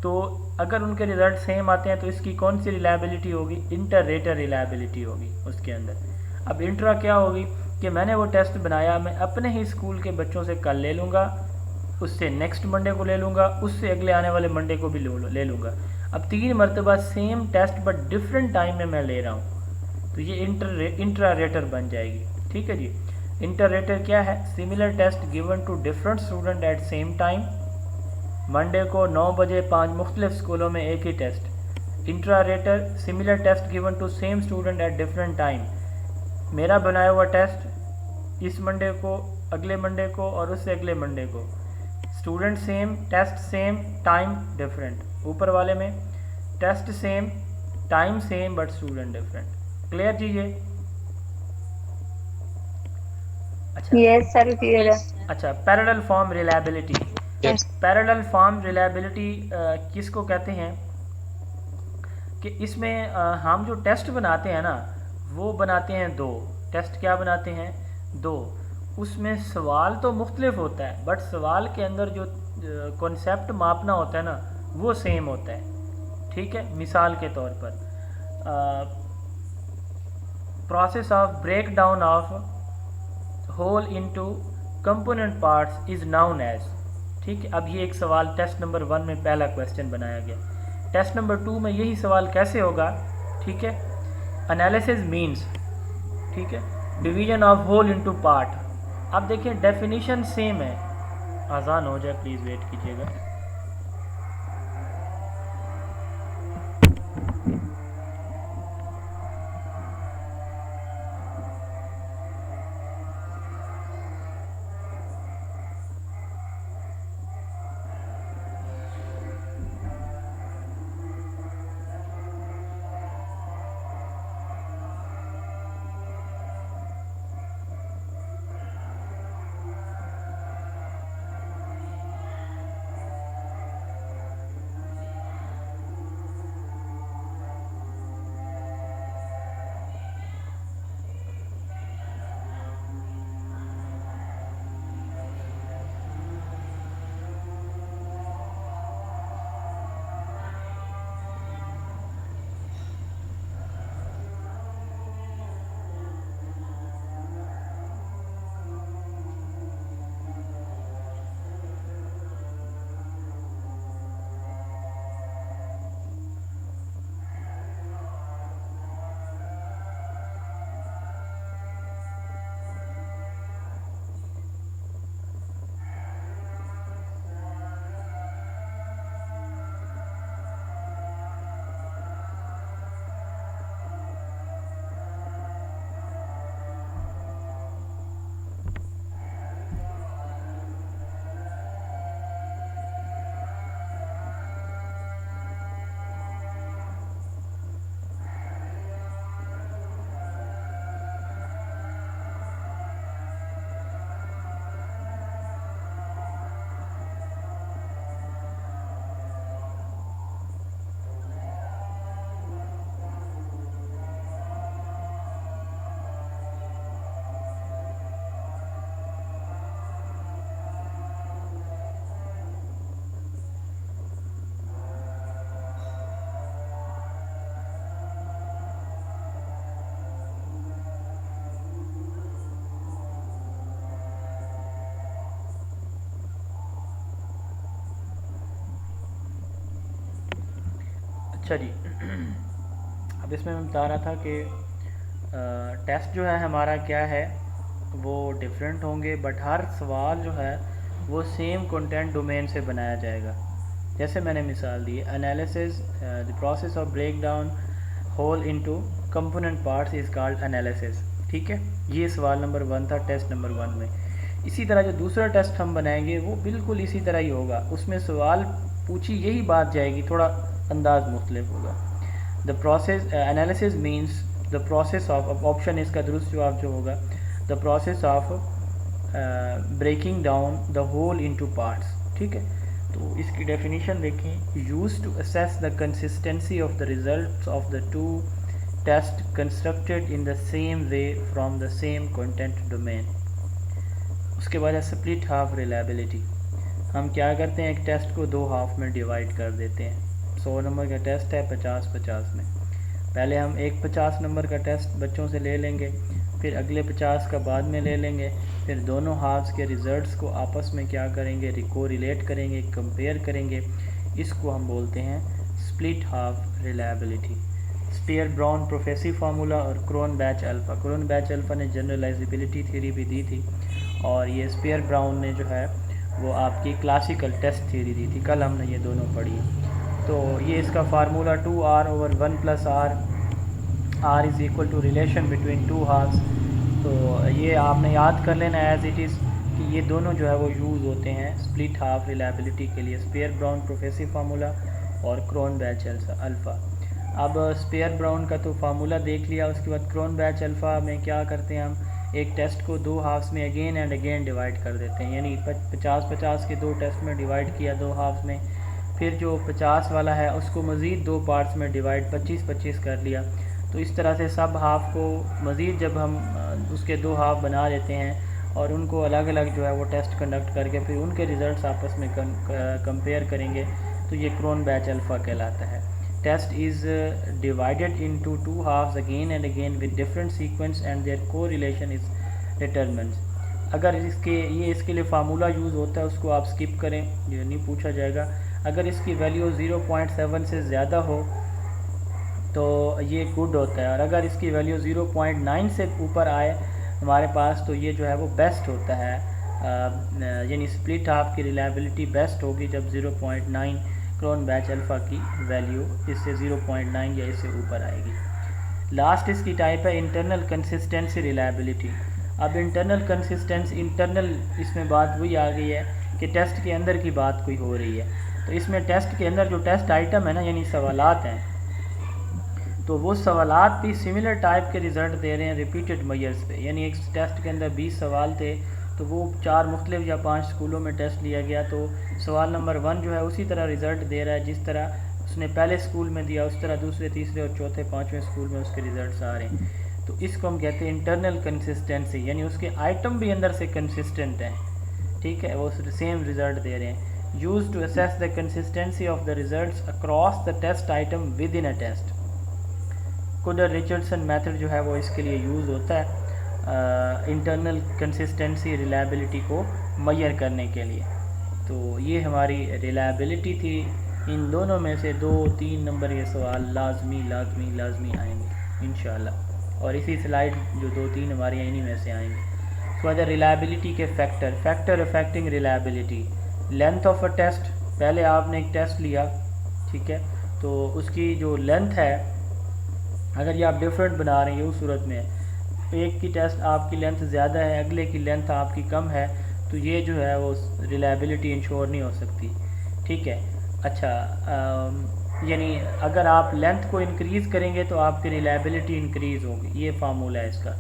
तो अगर उनके रिज़ल्ट सेम आते हैं तो इसकी कौन सी रिलायबिलिटी होगी, इंटररेटर रिलायबिलिटी होगी उसके अंदर। अब इंट्रा क्या होगी कि मैंने वो टेस्ट बनाया, मैं अपने ही स्कूल के बच्चों से कल ले लूँगा, उससे नेक्स्ट मंडे को ले लूँगा, उससे अगले आने वाले मंडे को भी ले लूँगा। अब 3 मरतबा same test but different time में मैं ले रहा हूँ, तो ये इंट्रारेटर बन जाएगी, ठीक है जी। इंटररेटर क्या है, similar test given to different student at same time, Monday को 9 बजे 5 मुख्तलिफ स्कूलों में एक ही टेस्ट। Intrarater similar test given to same student at different time. मेरा बनाया हुआ टेस्ट इस मंडे को, अगले मंडे को और उससे अगले मंडे को। Student same, test same, time different. ऊपर वाले में test same, time same but student different. Clear जी ये? अच्छा यस सर क्लियर है। अच्छा, parallel form reliability. Yes. Parallel form reliability किसको कहते हैं कि इसमें हम जो टेस्ट बनाते हैं ना वो बनाते हैं दो। टेस्ट क्या बनाते हैं? दो। उसमें सवाल तो मुख्तलिफ होता है बट सवाल के अंदर जो कॉन्सेप्ट मापना होता है ना वो सेम होता है। ठीक है, मिसाल के तौर पर process of break down of whole into component parts is known as. ठीक है, अब ये एक सवाल टेस्ट नंबर 1 में पहला क्वेश्चन बनाया गया। टेस्ट नंबर 2 में यही सवाल कैसे होगा? ठीक है, एनालिसिस मीन्स, ठीक है, division of whole into part. अब देखिए डेफिनेशन सेम है। आज़ान हो जाए प्लीज़ वेट कीजिएगा। अच्छा जी, अब इसमें मैं बता रहा था कि टेस्ट जो है हमारा क्या है वो डिफरेंट होंगे बट हर सवाल जो है वो सेम कंटेंट डोमेन से बनाया जाएगा। जैसे मैंने मिसाल दी, analysis the process of break down whole into component parts is called analysis. ठीक है, ये सवाल नंबर 1 था टेस्ट नंबर 1 में। इसी तरह जो दूसरा टेस्ट हम बनाएंगे वो बिल्कुल इसी तरह ही होगा। उसमें सवाल पूछी यही बात जाएगी, थोड़ा अंदाज मुख्तलिफ होगा। The process analysis means the process of, अब ऑप्शन इसका दुरुस्त जवाब जो होगा, the process of breaking down the whole into parts. ठीक है, तो इसकी डेफिनेशन देखें, use to assess the consistency of the results of the two test constructed in the same way from the same content domain. उसके बाद है split half reliability. हम क्या करते हैं, एक टेस्ट को 2 हाफ में डिवाइड कर देते हैं। 100 नंबर का टेस्ट है 50-50 में। पहले हम एक 50 नंबर का टेस्ट बच्चों से ले लेंगे, फिर अगले 50 का बाद में ले लेंगे, फिर दोनों हाफ्स के रिज़ल्ट्स को आपस में क्या करेंगे, कोरिलेट करेंगे, कंपेयर करेंगे। इसको हम बोलते हैं split half reliability. Spearman Brown prophecy formula और Cronbach alpha. Cronbach alpha ने जनरलाइजेबिलिटी थ्योरी भी दी थी और ये स्पीयर ब्राउन ने जो है वो आपकी क्लासिकल टेस्ट थ्योरी दी थी, कल हमने ये दोनों पढ़ी। तो ये इसका formula 2r/1 + r is equal to relation between two halves. तो ये आपने याद कर लेना एज इट इज़ कि ये दोनों जो है वो यूज़ होते हैं स्प्लिट हाफ रिलायबिलिटी के लिए, स्पेयर ब्राउन प्रोफेसिव फार्मूला और क्रोन बैच अल्फ़ा। अब स्पेयर ब्राउन का तो फार्मूला देख लिया, उसके बाद क्रोन बैच अल्फ़ा में क्या करते हैं हम, एक टेस्ट को दो हाफ्स में अगेन एंड अगेन डिवाइड कर देते हैं, यानी 50-50 के दो टेस्ट में डिवाइड किया दो हाफ्स में, फिर जो 50 वाला है उसको मज़ीद दो पार्ट्स में डिवाइड 25-25 कर लिया। तो इस तरह से सब हाफ को मज़ीद जब हम उसके दो हाफ बना लेते हैं और उनको अलग अलग जो है वो टेस्ट कंडक्ट करके फिर उनके रिज़ल्ट्स आपस में कंपेयर करेंगे, तो ये क्रोन बैच अल्फ़ा कहलाता है। Test is divided into two halves again and again with different sequence and their correlation is determines. अगर इसके लिए फार्मूला यूज़ होता है उसको आप स्किप करें, ये नहीं पूछा जाएगा। अगर इसकी वैल्यू 0.7 से ज़्यादा हो तो ये गुड होता है, और अगर इसकी वैल्यू 0.9 से ऊपर आए हमारे पास तो ये जो है वो बेस्ट होता है, यानी स्प्लिट हाफ की रिलायबिलिटी बेस्ट होगी जब 0.9 क्रोन बैच अल्फ़ा की वैल्यू इससे 0.9 या इससे ऊपर आएगी। लास्ट इसकी टाइप है इंटरनल कंसिस्टेंसी रिलायबिलिटी। अब इंटरनल कंसिस्टेंसी, इंटरनल इसमें बात वही आ गई है कि टेस्ट के अंदर की बात कोई हो रही है, तो इसमें टेस्ट के अंदर जो टेस्ट आइटम है ना, यानी सवालात हैं, तो वो सवालात भी सिमिलर टाइप के रिज़ल्ट दे रहे हैं रिपीटेड मयर्स पे। यानी एक टेस्ट के अंदर 20 सवाल थे तो वो 4 मुख्तलिफ या 5 स्कूलों में टेस्ट लिया गया, तो सवाल नंबर 1 जो है उसी तरह रिज़ल्ट दे रहा है जिस तरह उसने पहले स्कूल में दिया, उस तरह दूसरे, तीसरे और चौथे, 5वें स्कूल में उसके रिज़ल्ट आ रहे हैं। तो इसको हम कहते हैं इंटरनल कंसिस्टेंसी, यानी उसके आइटम भी अंदर से कंसिस्टेंट हैं, ठीक है, वो सेम रिज़ल्ट दे रहे हैं। Use to assess the consistency of the result across the test item within a test. Kuder Richardson method जो है वो इसके लिए यूज़ होता है इंटरनल कंसिस्टेंसी रिलायबिलिटी को मेजर करने के लिए। तो ये हमारी रिलायबिलिटी थी। इन दोनों में से 2-3 नंबर ये सवाल लाजमी आएंगे इंशाल्लाह, और इसी स्लाइड जो 2-3 हमारे इन्हीं में से आएंगे। सो अदर रिलायबिलिटी के factor affecting reliability, length of a test. पहले आपने एक टेस्ट लिया, ठीक है, तो उसकी जो लेंथ है, अगर ये आप डिफरेंट बना रहे हैं उस सूरत में एक की टेस्ट आपकी लेंथ ज़्यादा है, अगले की लेंथ आपकी कम है, तो ये जो है वो रिलायबिलिटी इंश्योर नहीं हो सकती, ठीक है। अच्छा, यानी अगर आप लेंथ को इंक्रीज़ करेंगे तो आपकी रिलायबिलिटी इंक्रीज़ होगी, ये फार्मूला है इसका,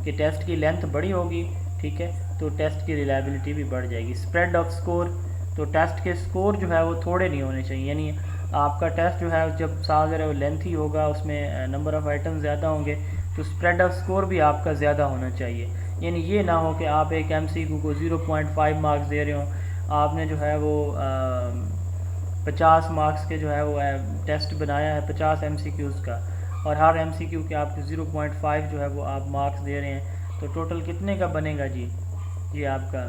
कि टेस्ट की लेंथ बड़ी होगी, ठीक है, तो टेस्ट की रिलायबिलिटी भी बढ़ जाएगी। स्प्रेड ऑफ स्कोर, तो टेस्ट के स्कोर जो है वो थोड़े नहीं होने चाहिए, यानी आपका टेस्ट जो है जब साल वो लेंथ ही होगा, उसमें नंबर ऑफ़ आइटम ज़्यादा होंगे, तो स्प्रेड ऑफ स्कोर भी आपका ज़्यादा होना चाहिए। यानी ये ना हो कि आप एक MCQ को 0.5 मार्क्स दे रहे हो, आपने जो है वो 50 मार्क्स के जो है वो टेस्ट बनाया है 50 MCQs का, और हर MCQ के आपके 0.5 जो है वो आप मार्क्स दे रहे हैं, तो टोटल कितने का बनेगा जी? ये आपका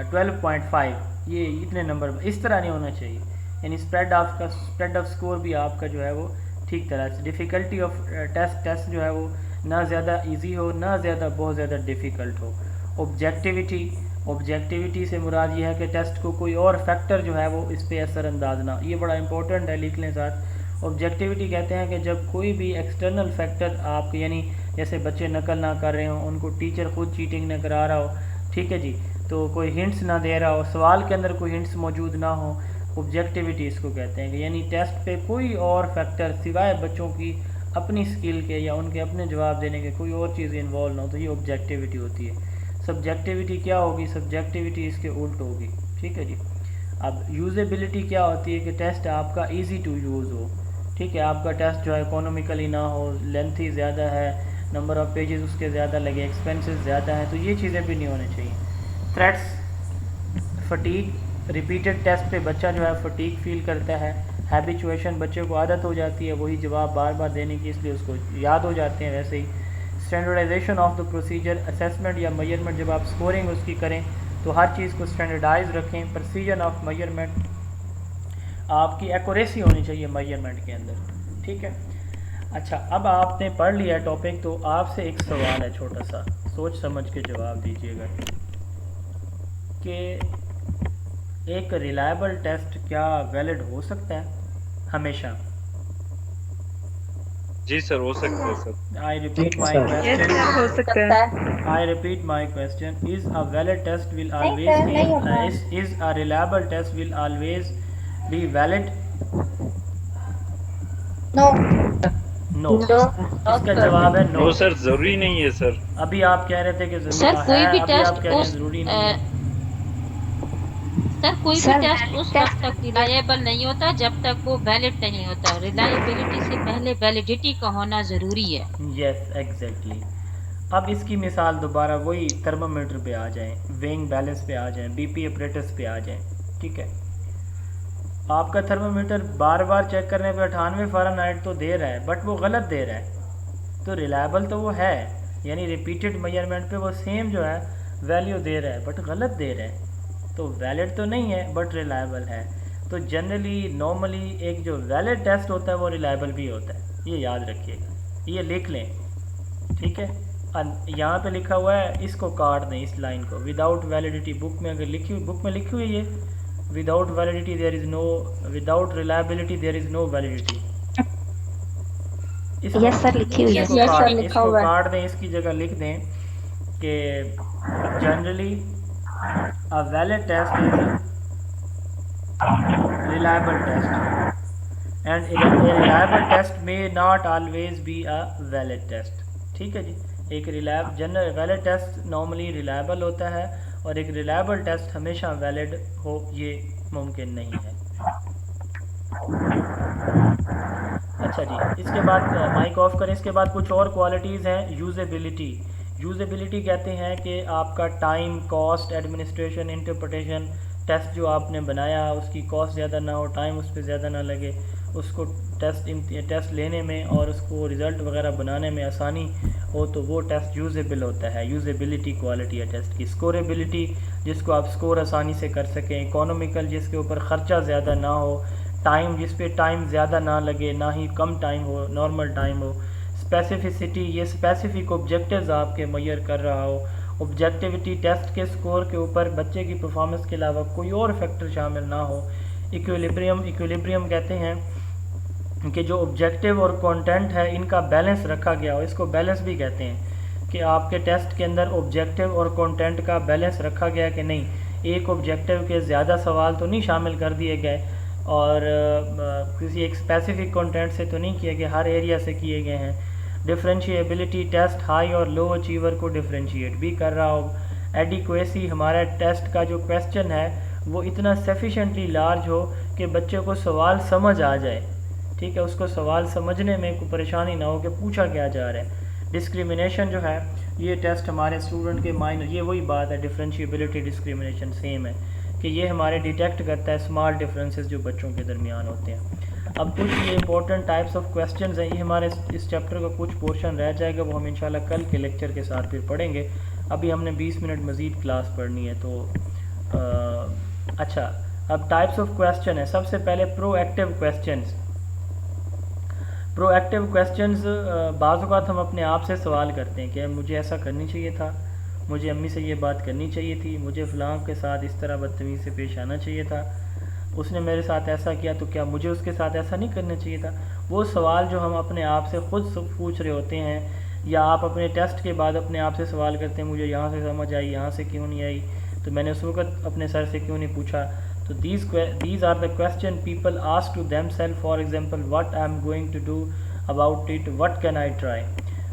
12.5, ये इतने नंबर, इस तरह नहीं होना चाहिए। यानी स्प्रेड ऑफ स्कोर भी आपका जो है वो ठीक तरह से, डिफ़िकल्टी ऑफ टेस्ट जो है वो ना ज़्यादा इजी हो, ना ज़्यादा बहुत ज़्यादा डिफ़िकल्ट हो। ऑब्जेक्टिविटी से मुराद ये है कि टेस्ट को कोई और फैक्टर जो है वो इस पर असरअंदाज ना, ये बड़ा इंपॉर्टेंट है, लिख लें साथ। ऑब्जेक्टिविटी कहते हैं कि जब कोई भी एक्सटर्नल फैक्टर आपके, यानी जैसे बच्चे नकल ना कर रहे हों, उनको टीचर खुद चीटिंग ना करा रहा हो, ठीक है जी, तो कोई हिंट्स ना दे रहा हो, सवाल के अंदर कोई हिंट्स मौजूद ना हो, ऑब्जेक्टिविटी इसको कहते हैं। कि यानी टेस्ट पे कोई और फैक्टर सिवाय बच्चों की अपनी स्किल के या उनके अपने जवाब देने के कोई और चीज़ इन्वॉल्व ना हो, तो ये ऑब्जेक्टिविटी होती है। सब्जेक्टिविटी क्या होगी? सब्जेक्टिविटी इसके उल्ट होगी, ठीक है जी। अब यूजेबिलिटी क्या होती है कि टेस्ट आपका इजी टू यूज़ हो, ठीक है, आपका टेस्ट जो है इकोनॉमिकली ना हो, लेंथी ज़्यादा है, नंबर ऑफ़ पेजेस उसके ज़्यादा लगे, एक्सपेंसेस ज़्यादा हैं, तो ये चीज़ें भी नहीं होनी चाहिए। थ्रेट्स, फटीग, रिपीटेड टेस्ट पे बच्चा जो है फटीग फील करता है, हैबिचुएशन, बच्चे को आदत हो जाती है वही जवाब बार बार देने की, इसलिए उसको याद हो जाते हैं वैसे ही। Standardisation of the procedure, assessment या मेजरमेंट, जब आप स्कोरिंग उसकी करें तो हर चीज़ को स्टैंडर्डाइज रखें। प्रोसीजन ऑफ मेजरमेंट, आपकी एक्यूरेसी होनी चाहिए मेजरमेंट के अंदर, ठीक है। अच्छा, अब आपने पढ़ लिया टॉपिक, तो आपसे एक सवाल है छोटा सा, सोच समझ के जवाब दीजिएगा कि एक रिलायबल टेस्ट क्या वैलिड हो सकता है हमेशा? जी सर, हो सकता है sir. I repeat my yes question, sir, हो सकता है। I repeat my question. Is a valid test will नहीं always सर, be नहीं होता। is a reliable test will always be valid? No No. इसका जवाब है नो no. सर, जरूरी नहीं है सर। अभी आप कह रहे थे कि जरूरी सर कोई है, भी अभी आप टेस्ट कह रहे हैं उस जरूरी नहीं है। सर कोई भी सर टेस्ट उस वक्त तक रिलायबल नहीं होता जब तक वो वैलिड नहीं होता। रिलायबिलिटी से पहले वैलिडिटी का होना जरूरी है। Yes, exactly. अब इसकी मिसाल दोबारा वही थर्मामीटर पे आ जाएं, वेइंग बैलेंस पे आ जाएं, बीपी अपरेटस पे आ जाएं, ठीक है। आपका थर्मामीटर बार बार चेक करने पे 98 फ़ारेनहाइट तो दे रहा है, बट वो गलत दे रहा है, तो रिलायबल तो वो है, यानी रिपीटेड मेजरमेंट पे वो सेम जो है वैल्यू दे रहा है, बट गलत दे रहा है, तो वैलिड तो नहीं है बट रिलायबल है। तो जनरली नॉर्मली एक जो वैलिड टेस्ट होता है वो रिलायबल भी होता है, ये याद रखिएगा, ये लिख लें, ठीक है। यहाँ पे लिखा हुआ है, इसको काट दें इस लाइन को, विदाउट वैलिडिटी, बुक में अगर लिखी हुई, बुक में लिखी हुई है without validity there is no, without reliability there is no validity. Yes sir, लिखी हुई है। Yes, sir, लिखा इसको हुआ है। काट दें, इसकी जगह लिख दें कि generally a valid test is reliable test and a reliable test may not always be a valid test, ठीक है जी। एक general valid test normally reliable होता है और एक रिलायबल टेस्ट हमेशा वैलिड हो, ये मुमकिन नहीं है। अच्छा जी, इसके बाद माइक ऑफ करें। इसके बाद कुछ और क्वालिटीज़ हैं। यूजेबिलिटी, यूजेबिलिटी कहते हैं कि आपका time, cost, administration, interpretation, test जो आपने बनाया उसकी कॉस्ट ज़्यादा ना हो, टाइम उस पर ज़्यादा ना लगे, उसको टेस्ट लेने में और उसको रिज़ल्ट वगैरह बनाने में आसानी हो, तो वो टेस्ट यूजेबल होता है। यूजेबिलिटी क्वालिटी है टेस्ट की। स्कोरेबिलिटी, जिसको आप स्कोर आसानी से कर सकें। इकोनॉमिकल, जिसके ऊपर ख़र्चा ज़्यादा ना हो। टाइम, जिस पे टाइम ज़्यादा ना लगे, ना ही कम टाइम हो, नॉर्मल टाइम हो। स्पेसिफिसिटी, ये स्पेसिफिक ऑब्जेक्टिव्स आपके मेजर कर रहा हो। ऑब्जेक्टिविटी, टेस्ट के स्कोर के ऊपर बच्चे की परफॉर्मेंस के अलावा कोई और फैक्टर शामिल ना हो। इक्विलिब्रियम, इक्विलिब्रियम कहते हैं कि जो ऑब्जेक्टिव और कंटेंट है इनका बैलेंस रखा गया हो, इसको बैलेंस भी कहते हैं कि आपके टेस्ट के अंदर ऑब्जेक्टिव और कंटेंट का बैलेंस रखा गया कि नहीं, एक ऑब्जेक्टिव के ज़्यादा सवाल तो नहीं शामिल कर दिए गए और किसी एक स्पेसिफिक कंटेंट से तो नहीं किए गए, हर एरिया से किए गए हैं। डिफरेंशिएबिलिटी, टेस्ट हाई और लो अचीवर को डिफरेंशिएट भी कर रहा हो। एडिक्वेसी, हमारा टेस्ट का जो क्वेश्चन है वो इतना सफिशेंटली लार्ज हो कि बच्चे को सवाल समझ आ जाए, ठीक है, उसको सवाल समझने में कोई परेशानी ना हो कि पूछा क्या जा रहा है। डिस्क्रिमिनेशन जो है, ये टेस्ट हमारे स्टूडेंट के माइंड, ये वही बात है, डिफरेंशिएबिलिटी डिस्क्रिमिनेशन सेम है कि ये हमारे डिटेक्ट करता है स्मॉल डिफरेंसेस जो बच्चों के दरमियान होते हैं। अब कुछ ये इंपॉर्टेंट टाइप्स ऑफ क्वेश्चंस हैं, ये हमारे इस चैप्टर का कुछ पोर्शन रह जाएगा, वो हम इंशाल्लाह कल के लेक्चर के साथ फिर पढ़ेंगे। अभी हमने 20 मिनट मज़ीद क्लास पढ़नी है, तो अच्छा, अब टाइप्स ऑफ क्वेश्चन है। सबसे पहले प्रोएक्टिव क्वेश्चंस। प्रोएक्टिव क्वेश्चंस, बाज़ औक़ात हम अपने आप से सवाल करते हैं कि मुझे ऐसा करनी चाहिए था, मुझे अम्मी से ये बात करनी चाहिए थी, मुझे फ़लाँ के साथ इस तरह बदतमीज़ी से पेश आना चाहिए था, उसने मेरे साथ ऐसा किया तो क्या मुझे उसके साथ ऐसा नहीं करना चाहिए था। वो सवाल जो हम अपने आप से ख़ुद पूछ रहे होते हैं, या आप अपने टेस्ट के बाद अपने आप से सवाल करते हैं, मुझे यहाँ से समझ आई, यहाँ से क्यों नहीं आई, तो मैंने उस वक़्त अपने सर से क्यों नहीं पूछा। तो these are the question people ask to themselves, for example, what I am going to do about it, what can I try।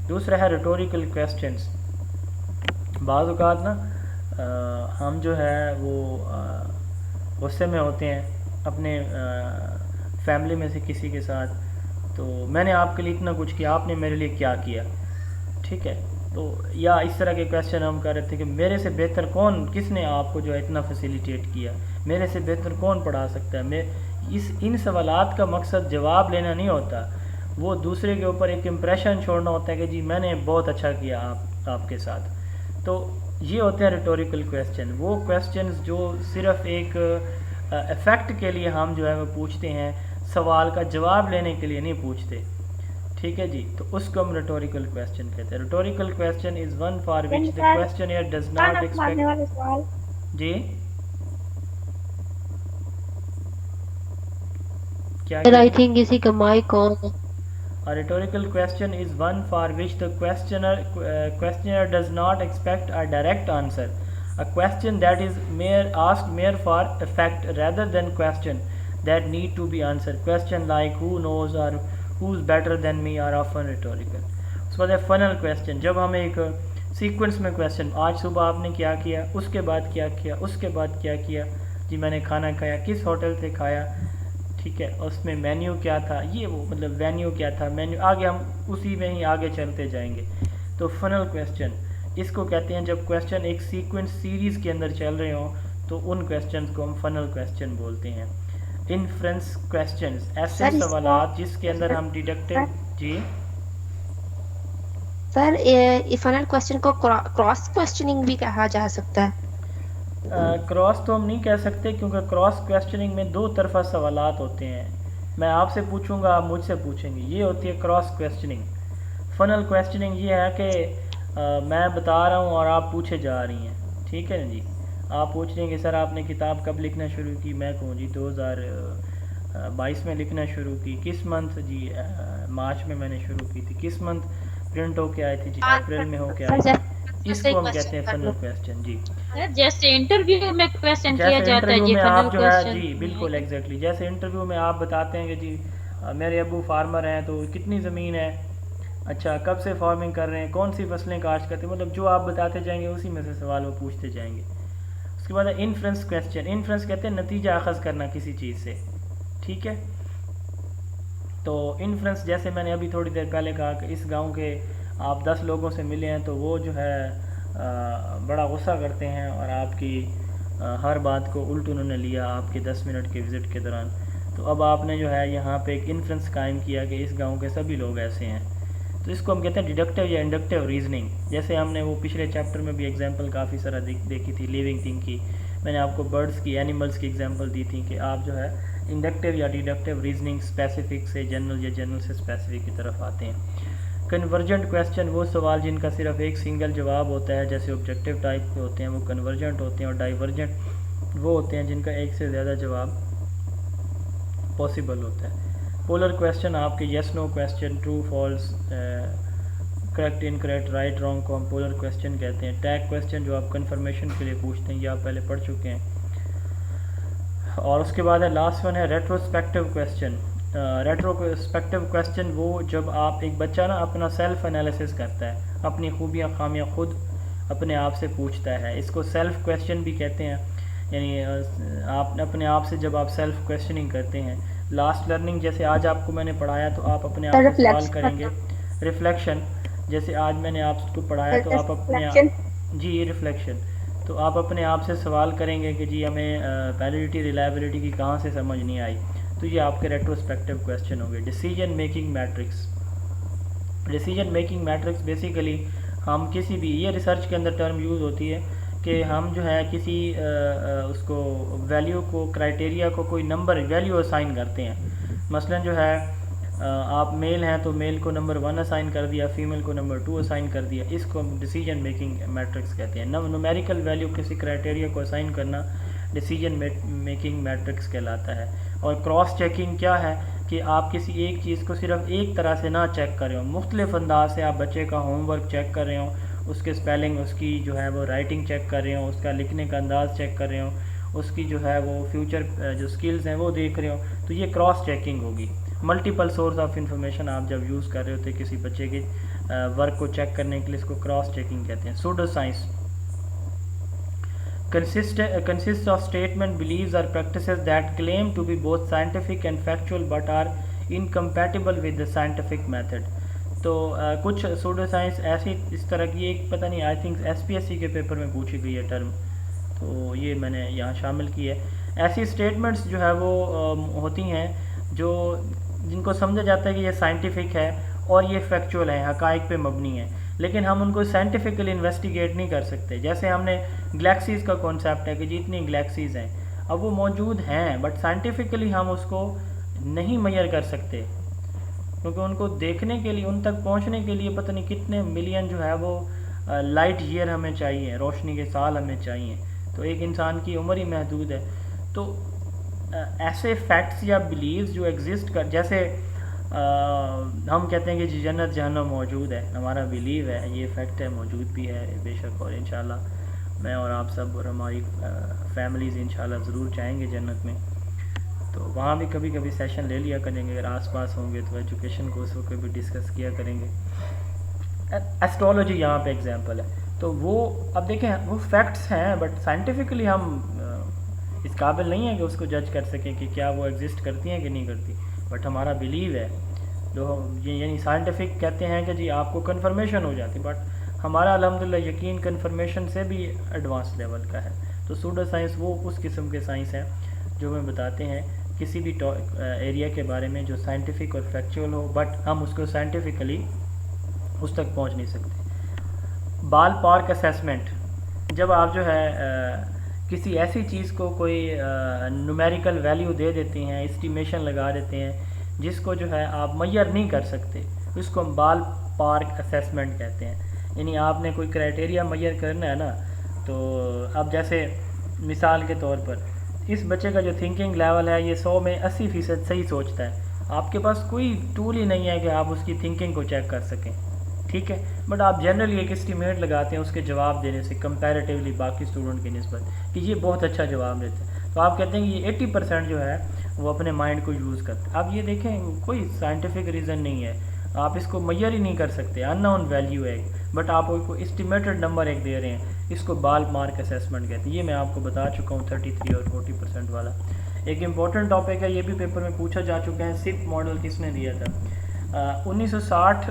दूसरा है rhetorical questions। बाज़ औक़ात ना हम जो है वो गुस्से में होते हैं अपने फैमिली में से किसी के साथ, तो मैंने आपके लिए इतना कुछ किया, आपने मेरे लिए क्या किया, ठीक है। तो या इस तरह के क्वेश्चन हम कर रहे थे कि मेरे से बेहतर कौन, किसने आपको जो है इतना फैसिलिटेट किया, मेरे से बेहतर कौन पढ़ा सकता है। मैं इन सवालात का मकसद जवाब लेना नहीं होता, वो दूसरे के ऊपर एक इम्प्रेशन छोड़ना होता है कि जी मैंने बहुत अच्छा किया आपके साथ। तो ये होते हैं रिटोरिकल क्वेश्चन, वो क्वेश्चंस जो सिर्फ एक इफ़ेक्ट के लिए हम जो है वो पूछते हैं, सवाल का जवाब लेने के लिए नहीं पूछते। ठीक है जी, तो उसको हम रिटोरिकल क्वेश्चन कहते हैं। Rhetorical question is one for which the sir, questionnaire does मारने नॉट एक्सपेक्ट। वाले सवाल। जी क्या सर आई कह थिंक इसी का माइक ऑन है। A rhetorical question is one for which the questioner does not expect a direct answer. A question that is asked mere for effect rather than question that need to be answered. Question like who knows or who's better than me are often rhetorical. उसके बाद है funnel question, जब हम एक sequence में question, आज सुबह आपने क्या किया, उसके बाद क्या किया, उसके बाद क्या किया, जी मैंने खाना खाया, किस होटल से खाया, ठीक है, उसमें मेन्यू क्या था, ये वो मतलब वेन्यू क्या था, मेन्यू, आगे हम उसी में ही आगे चलते जाएंगे। तो फनल क्वेश्चन इसको कहते हैं, जब क्वेश्चन एक सीक्वेंस सीरीज़ के अंदर चल रहे हों तो उन क्वेश्चंस को हम फनल क्वेश्चन बोलते हैं। इनफ्रेंस क्वेश्चंस ऐसे सवाल जिसके अंदर हम डिडक्टिव। जी सर फनल क्वेश्चन को क्रॉस क्वेश्चनिंग भी कहा जा सकता है। क्रॉस तो हम नहीं कह सकते क्योंकि क्रॉस क्वेश्चनिंग में दो तरफा सवालात होते हैं, मैं आपसे पूछूंगा आप मुझसे पूछेंगे, ये होती है क्रॉस क्वेश्चनिंग। फनल क्वेश्चनिंग ये है कि मैं बता रहा हूँ और आप पूछे जा रही हैं, ठीक है ना जी। आप पूछ रहे हैं कि सर आपने किताब कब लिखना शुरू की, मैं कहूँ जी 2022 में लिखना शुरू की, किस मंथ, जी मार्च में मैंने शुरू की थी, किस मंथ प्रिंट होके आई थी, जी अप्रैल में होके आई थी। इसको हम कहते हैं फनल क्वेश्चन। जी जैसे इंटरव्यू में क्वेश्चन किया जैसे जाता है, इंटरव्यू ये में फनल आप जो है, क्वेश्चन। जी बिल्कुल एग्जैक्टली, जैसे इंटरव्यू में आप बताते हैं कि जी मेरे अब्बू फार्मर हैं तो कितनी ज़मीन है, अच्छा कब से फार्मिंग कर रहे हैं, कौन सी फसलें काश्त करते हैं, मतलब जो आप बताते जाएंगे उसी में से सवाल वो पूछते जाएंगे। उसके बाद है इनफ्रेंस क्वेश्चन। इनफ्रेंस कहते हैं नतीजा अखज़ करना किसी चीज़ से, ठीक है। तो इनफ्रेंस जैसे मैंने अभी थोड़ी देर पहले कहा कि इस गाँव के आप 10 लोगों से मिले हैं तो वो जो है बड़ा गुस्सा करते हैं और आपकी हर बात को उल्ट उन्होंने लिया आपके 10 मिनट के विज़िट के दौरान। तो अब आपने जो है यहाँ पे एक इन्फ्रेंस कायम किया कि इस गांव के सभी लोग ऐसे हैं, तो इसको हम कहते हैं डिडक्टिव या इंडक्टिव रीजनिंग। जैसे हमने वो पिछले चैप्टर में भी एग्जांपल काफ़ी सारा देखी थी लिविंग थिंग की, मैंने आपको बर्ड्स की, एनिमल्स की एग्जांपल दी थी कि आप जो है इंडक्टिव या डिडक्टिव रीजनिंग स्पेसिफिक से जनरल या जनरल से स्पेसिफिक की तरफ आते हैं। कन्वर्जेंट क्वेश्चन वो सवाल जिनका सिर्फ एक सिंगल जवाब होता है, जैसे ऑब्जेक्टिव टाइप के होते हैं वो कन्वर्जेंट होते हैं, और डाइवर्जेंट वो होते हैं जिनका एक से ज़्यादा जवाब पॉसिबल होता है। पोलर क्वेश्चन आपके yes no question, true false, correct incorrect, right wrong को हम पोलर क्वेश्चन कहते हैं। टैग क्वेश्चन जो आप कंफर्मेशन के लिए पूछते हैं, ये आप पहले पढ़ चुके हैं। और उसके बाद है लास्ट वन है रेट्रोस्पेक्टिव क्वेश्चन। रेट्रोस्पेक्टिव क्वेश्चन वो जब आप एक बच्चा ना अपना सेल्फ एनालिसिस करता है, अपनी खूबियाँ खामियाँ खुद अपने आप से पूछता है, इसको सेल्फ क्वेश्चन भी कहते हैं। यानी आप अपने आप से जब आप सेल्फ क्वेश्चनिंग करते हैं, लास्ट लर्निंग जैसे आज आपको मैंने पढ़ाया तो आप अपने आप से सवाल करेंगे। रिफ्लेक्शन जैसे आज मैंने आपको पढ़ाया तो आप अपने जी रिफ्लेक्शन, तो आप अपने आप से सवाल करेंगे कि जी हमें वैलिडिटी रिलायबिलिटी की कहाँ से समझ नहीं आई, तो ये आपके रेट्रोस्पेक्टिव क्वेश्चन हो गए। Decision making matrix. Decision making matrix basically हम किसी भी, ये रिसर्च के अंदर टर्म यूज़ होती है कि हम जो है किसी उसको वैल्यू को, क्राइटेरिया को कोई नंबर वैल्यू असाइन करते हैं। मसलन जो है आप मेल हैं तो मेल को नंबर 1 असाइन कर दिया, फीमेल को नंबर 2 असाइन कर दिया, इसको हम डिसीजन मेकिंग मैट्रिक्स कहते हैं। न्यूमेरिकल वैल्यू किसी क्राइटेरिया को असाइन करना डिसीजन मेकिंग मैट्रिक्स कहलाता है। और क्रॉस चेकिंग क्या है कि आप किसी एक चीज़ को सिर्फ एक तरह से ना चेक कर रहे हो, मुख्तलिफ अंदाज से आप बच्चे का होमवर्क चेक कर रहे हो, उसके स्पेलिंग, उसकी जो है वो राइटिंग चेक कर रहे हो, उसका लिखने का अंदाज़ चेक कर रहे हो, उसकी जो है वो फ्यूचर जो स्किल्स हैं वो देख रहे हो, तो ये क्रॉस चेकिंग होगी। मल्टीपल सोर्स ऑफ इंफॉर्मेशन आप जब यूज़ कर रहे होते किसी बच्चे के वर्क को चेक करने के लिए, इसको क्रॉस चेकिंग कहते हैं। Pseudo science consists of statement, beliefs or practices that claim to be both scientific and factual but are incompatible with the scientific method। तो कुछ सूडो साइंस ऐसी इस तरह की, एक पता नहीं आई थिंक SPSC के पेपर में पूछी गई है टर्म, तो ये मैंने यहाँ शामिल की है। ऐसी स्टेटमेंट्स जो है वो होती हैं जो जिनको समझा जाता है कि ये साइंटिफिक है और ये फैक्चुअल है, हकाइक पे मबनी है, लेकिन हम उनको साइंटिफिकली इन्वेस्टिगेट नहीं कर सकते। जैसे हमने गैलेक्सीज़ का कॉन्सेप्ट है कि जितनी गैलेक्सीज़ हैं अब वो मौजूद हैं, बट साइंटिफिकली हम उसको नहीं मेजर कर सकते, क्योंकि उनको देखने के लिए, उन तक पहुंचने के लिए पता नहीं कितने मिलियन जो है वो लाइट ईयर हमें चाहिए, रोशनी के साल हमें चाहिए। तो एक इंसान की उम्र ही महदूद है। तो ऐसे फैक्ट्स या बिलीव्स जो एग्जिस्ट कर, जैसे हम कहते हैं कि जी जन्नत जहन्नम मौजूद है, हमारा बिलीव है, ये फैक्ट है, मौजूद भी है बेशक, और इंशाल्लाह मैं और आप सब और हमारी फैमिलीज़ इंशाल्लाह ज़रूर जाएंगे जन्नत में। तो वहाँ भी कभी कभी सेशन ले लिया करेंगे, अगर आसपास होंगे तो एजुकेशन कोर्स को भी डिस्कस किया करेंगे। एस्ट्रोलॉजी यहाँ पे एग्जांपल है। तो वो अब देखें वो फैक्ट्स हैं, बट साइंटिफिकली हम इस काबिल नहीं है कि उसको जज कर सकें कि क्या वो एग्जिस्ट करती हैं कि नहीं करती, बट हमारा बिलीव है जो ये, यानी साइंटिफिक कहते हैं कि जी आपको कन्फर्मेशन हो जाती, बट हमारा अल्हम्दुलिल्लाह यकीन कन्फर्मेशन से भी एडवांस लेवल का है। तो सूडो साइंस वो उस किस्म के साइंस हैं जो हमें बताते हैं किसी भी एरिया के बारे में जो साइंटिफिक और फैक्चुअल हो, बट हम उसको साइंटिफिकली उस तक पहुंच नहीं सकते। बाल पार्क असेसमेंट, जब आप जो है किसी ऐसी चीज़ को कोई न्यूमेरिकल वैल्यू दे देते हैं, एस्टिमेशन लगा देते हैं जिसको जो है आप मैयर नहीं कर सकते, उसको हम बाल पार्क असेसमेंट कहते हैं। यानी आपने कोई क्राइटेरिया मैयर करना है ना, तो अब जैसे मिसाल के तौर पर इस बच्चे का जो थिंकिंग लेवल है ये 100 में 80% सही सोचता है, आपके पास कोई टूल ही नहीं है कि आप उसकी थिंकिंग को चेक कर सकें, ठीक है, बट आप जनरली एक एस्टीमेट लगाते हैं उसके जवाब देने से कंपैरेटिवली बाकी स्टूडेंट की निस्बत कि ये बहुत अच्छा जवाब देते हैं, तो आप कहते हैं कि ये 80% जो है वो अपने माइंड को यूज़ करते हैं। अब ये देखें कोई साइंटिफिक रीज़न नहीं है, आप इसको मैयर ही नहीं कर सकते, अननोन वैल्यू है, बट आप उसको एस्टिमेटेड नंबर एक दे रहे हैं, इसको बाल मार्क असेसमेंट कहते हैं। ये मैं आपको बता चुका हूँ 33 और 40% वाला। एक इम्पॉर्टेंट टॉपिक है, ये भी पेपर में पूछा जा चुका है, सिप मॉडल किसने दिया था? 1960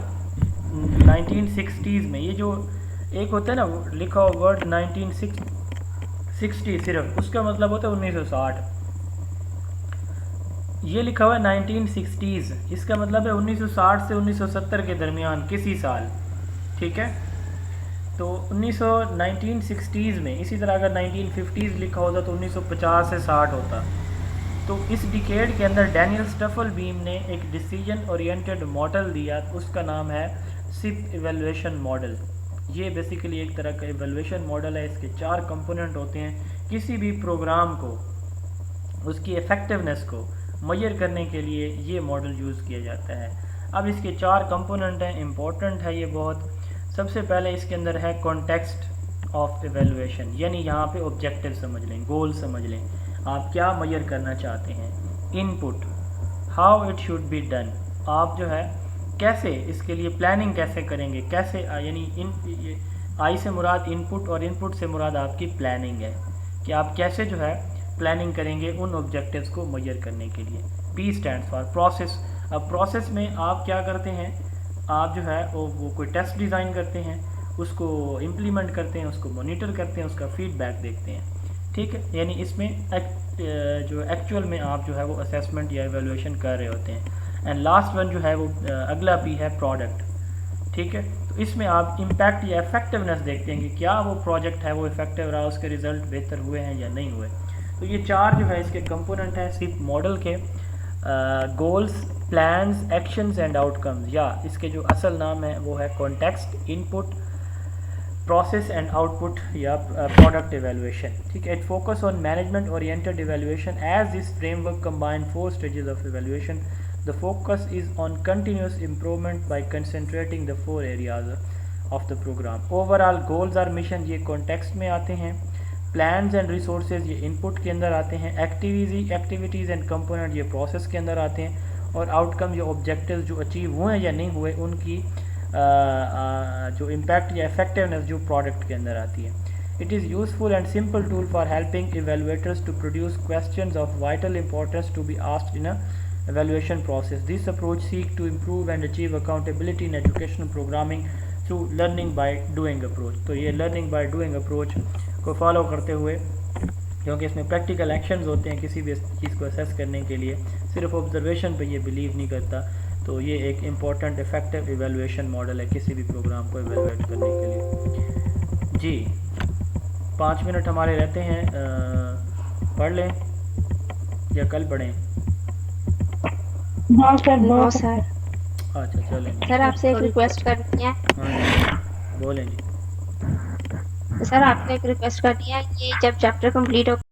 1960s में। ये जो एक होता है ना लिखा हुआ वर्ड 1960 सिर्फ, उसका मतलब होता है 1960। ये लिखा हुआ है 1960s, इसका मतलब है 1960 से 1970 के दरमियान किसी साल, ठीक है। तो 1960s में, इसी तरह अगर 1950s लिखा होता तो 1950 से 60 होता। तो इस डिकेड के अंदर डैनियल स्टफल बीम ने एक डिसीजन ओरिएंटेड मॉडल दिया, उसका नाम है सिप इवैल्यूएशन मॉडल। ये बेसिकली एक तरह का इवैल्यूएशन मॉडल है, इसके 4 कंपोनेंट होते हैं। किसी भी प्रोग्राम को, उसकी इफ़ेक्टिवनेस को मेजर करने के लिए ये मॉडल यूज़ किया जाता है। अब इसके 4 कंपोनेंट हैं, इम्पोर्टेंट है ये बहुत। सबसे पहले इसके अंदर है कॉन्टेक्स्ट ऑफ इवैल्यूएशन, यानी यहाँ पे ऑब्जेक्टिव समझ लें, गोल समझ लें, आप क्या मेजर करना चाहते हैं। Input, how it should be done, आप जो है कैसे इसके लिए प्लानिंग कैसे करेंगे, कैसे, यानी आई से मुराद इनपुट और इनपुट से मुराद आपकी प्लानिंग है कि आप कैसे जो है प्लानिंग करेंगे उन ऑब्जेक्टिव्स को मेजर करने के लिए। P stands for process. अब प्रोसेस में आप क्या करते हैं, आप जो है वो कोई टेस्ट डिज़ाइन करते हैं, उसको इम्प्लीमेंट करते हैं, उसको मॉनिटर करते हैं, उसका फीडबैक देखते हैं, ठीक है। यानी इसमें जो एक्चुअल में आप जो है वो असेसमेंट या एवेल्यूएशन कर रहे होते हैं। एंड लास्ट वन जो है वो अगला पी है प्रोडक्ट, ठीक है। तो इसमें आप इम्पैक्ट या इफेक्टिवनेस देखते हैं कि क्या वो प्रोजेक्ट है वो इफेक्टिव रहा, उसके रिजल्ट बेहतर हुए हैं या नहीं हुए। तो ये 4 जो है इसके कंपोनेंट हैं सिप मॉडल के, goals, plans, actions and outcomes, या इसके जो असल नाम है वो है context, input, process and output या प्रोडक्ट इवैल्यूएशन, ठीक है। It focus on management oriented evaluation as this framework combine 4 stages of evaluation. The focus is on continuous improvement by concentrating the 4 areas of the program. Overall goals और mission ये context में आते हैं, plans and resources ये input के अंदर आते हैं, activities and component ये process के अंदर आते हैं, और outcome या objectives जो achieve हुए या नहीं हुए उनकी जो impact या effectiveness जो product के अंदर आती है। It is useful and simple tool for helping evaluators to produce questions of vital importance to be asked in a evaluation process. This approach seeks to improve and achieve accountability in educational programming through learning by doing approach. तो ये learning by doing approach को follow करते हुए, क्योंकि इसमें practical actions होते हैं किसी भी चीज़ को असेस करने के लिए, सिर्फ ऑब्जर्वेशन पे ये बिलीव नहीं करता, तो ये एक इम्पॉर्टेंट इफेक्टिव इवैल्यूएशन मॉडल है किसी भी प्रोग्राम को इवैल्यूएट करने के लिए। जी 5 मिनट हमारे रहते हैं, पढ़ लें या कल पढ़ें? हाँ सर, नो सर। अच्छा चलें जी। सर आपसे एक रिक्वेस्ट करनी है। हाँ जी बोलें जी। सर आपसे एक रिक्वेस्ट करनी है, ये जब चैप्टर कंप्लीट हो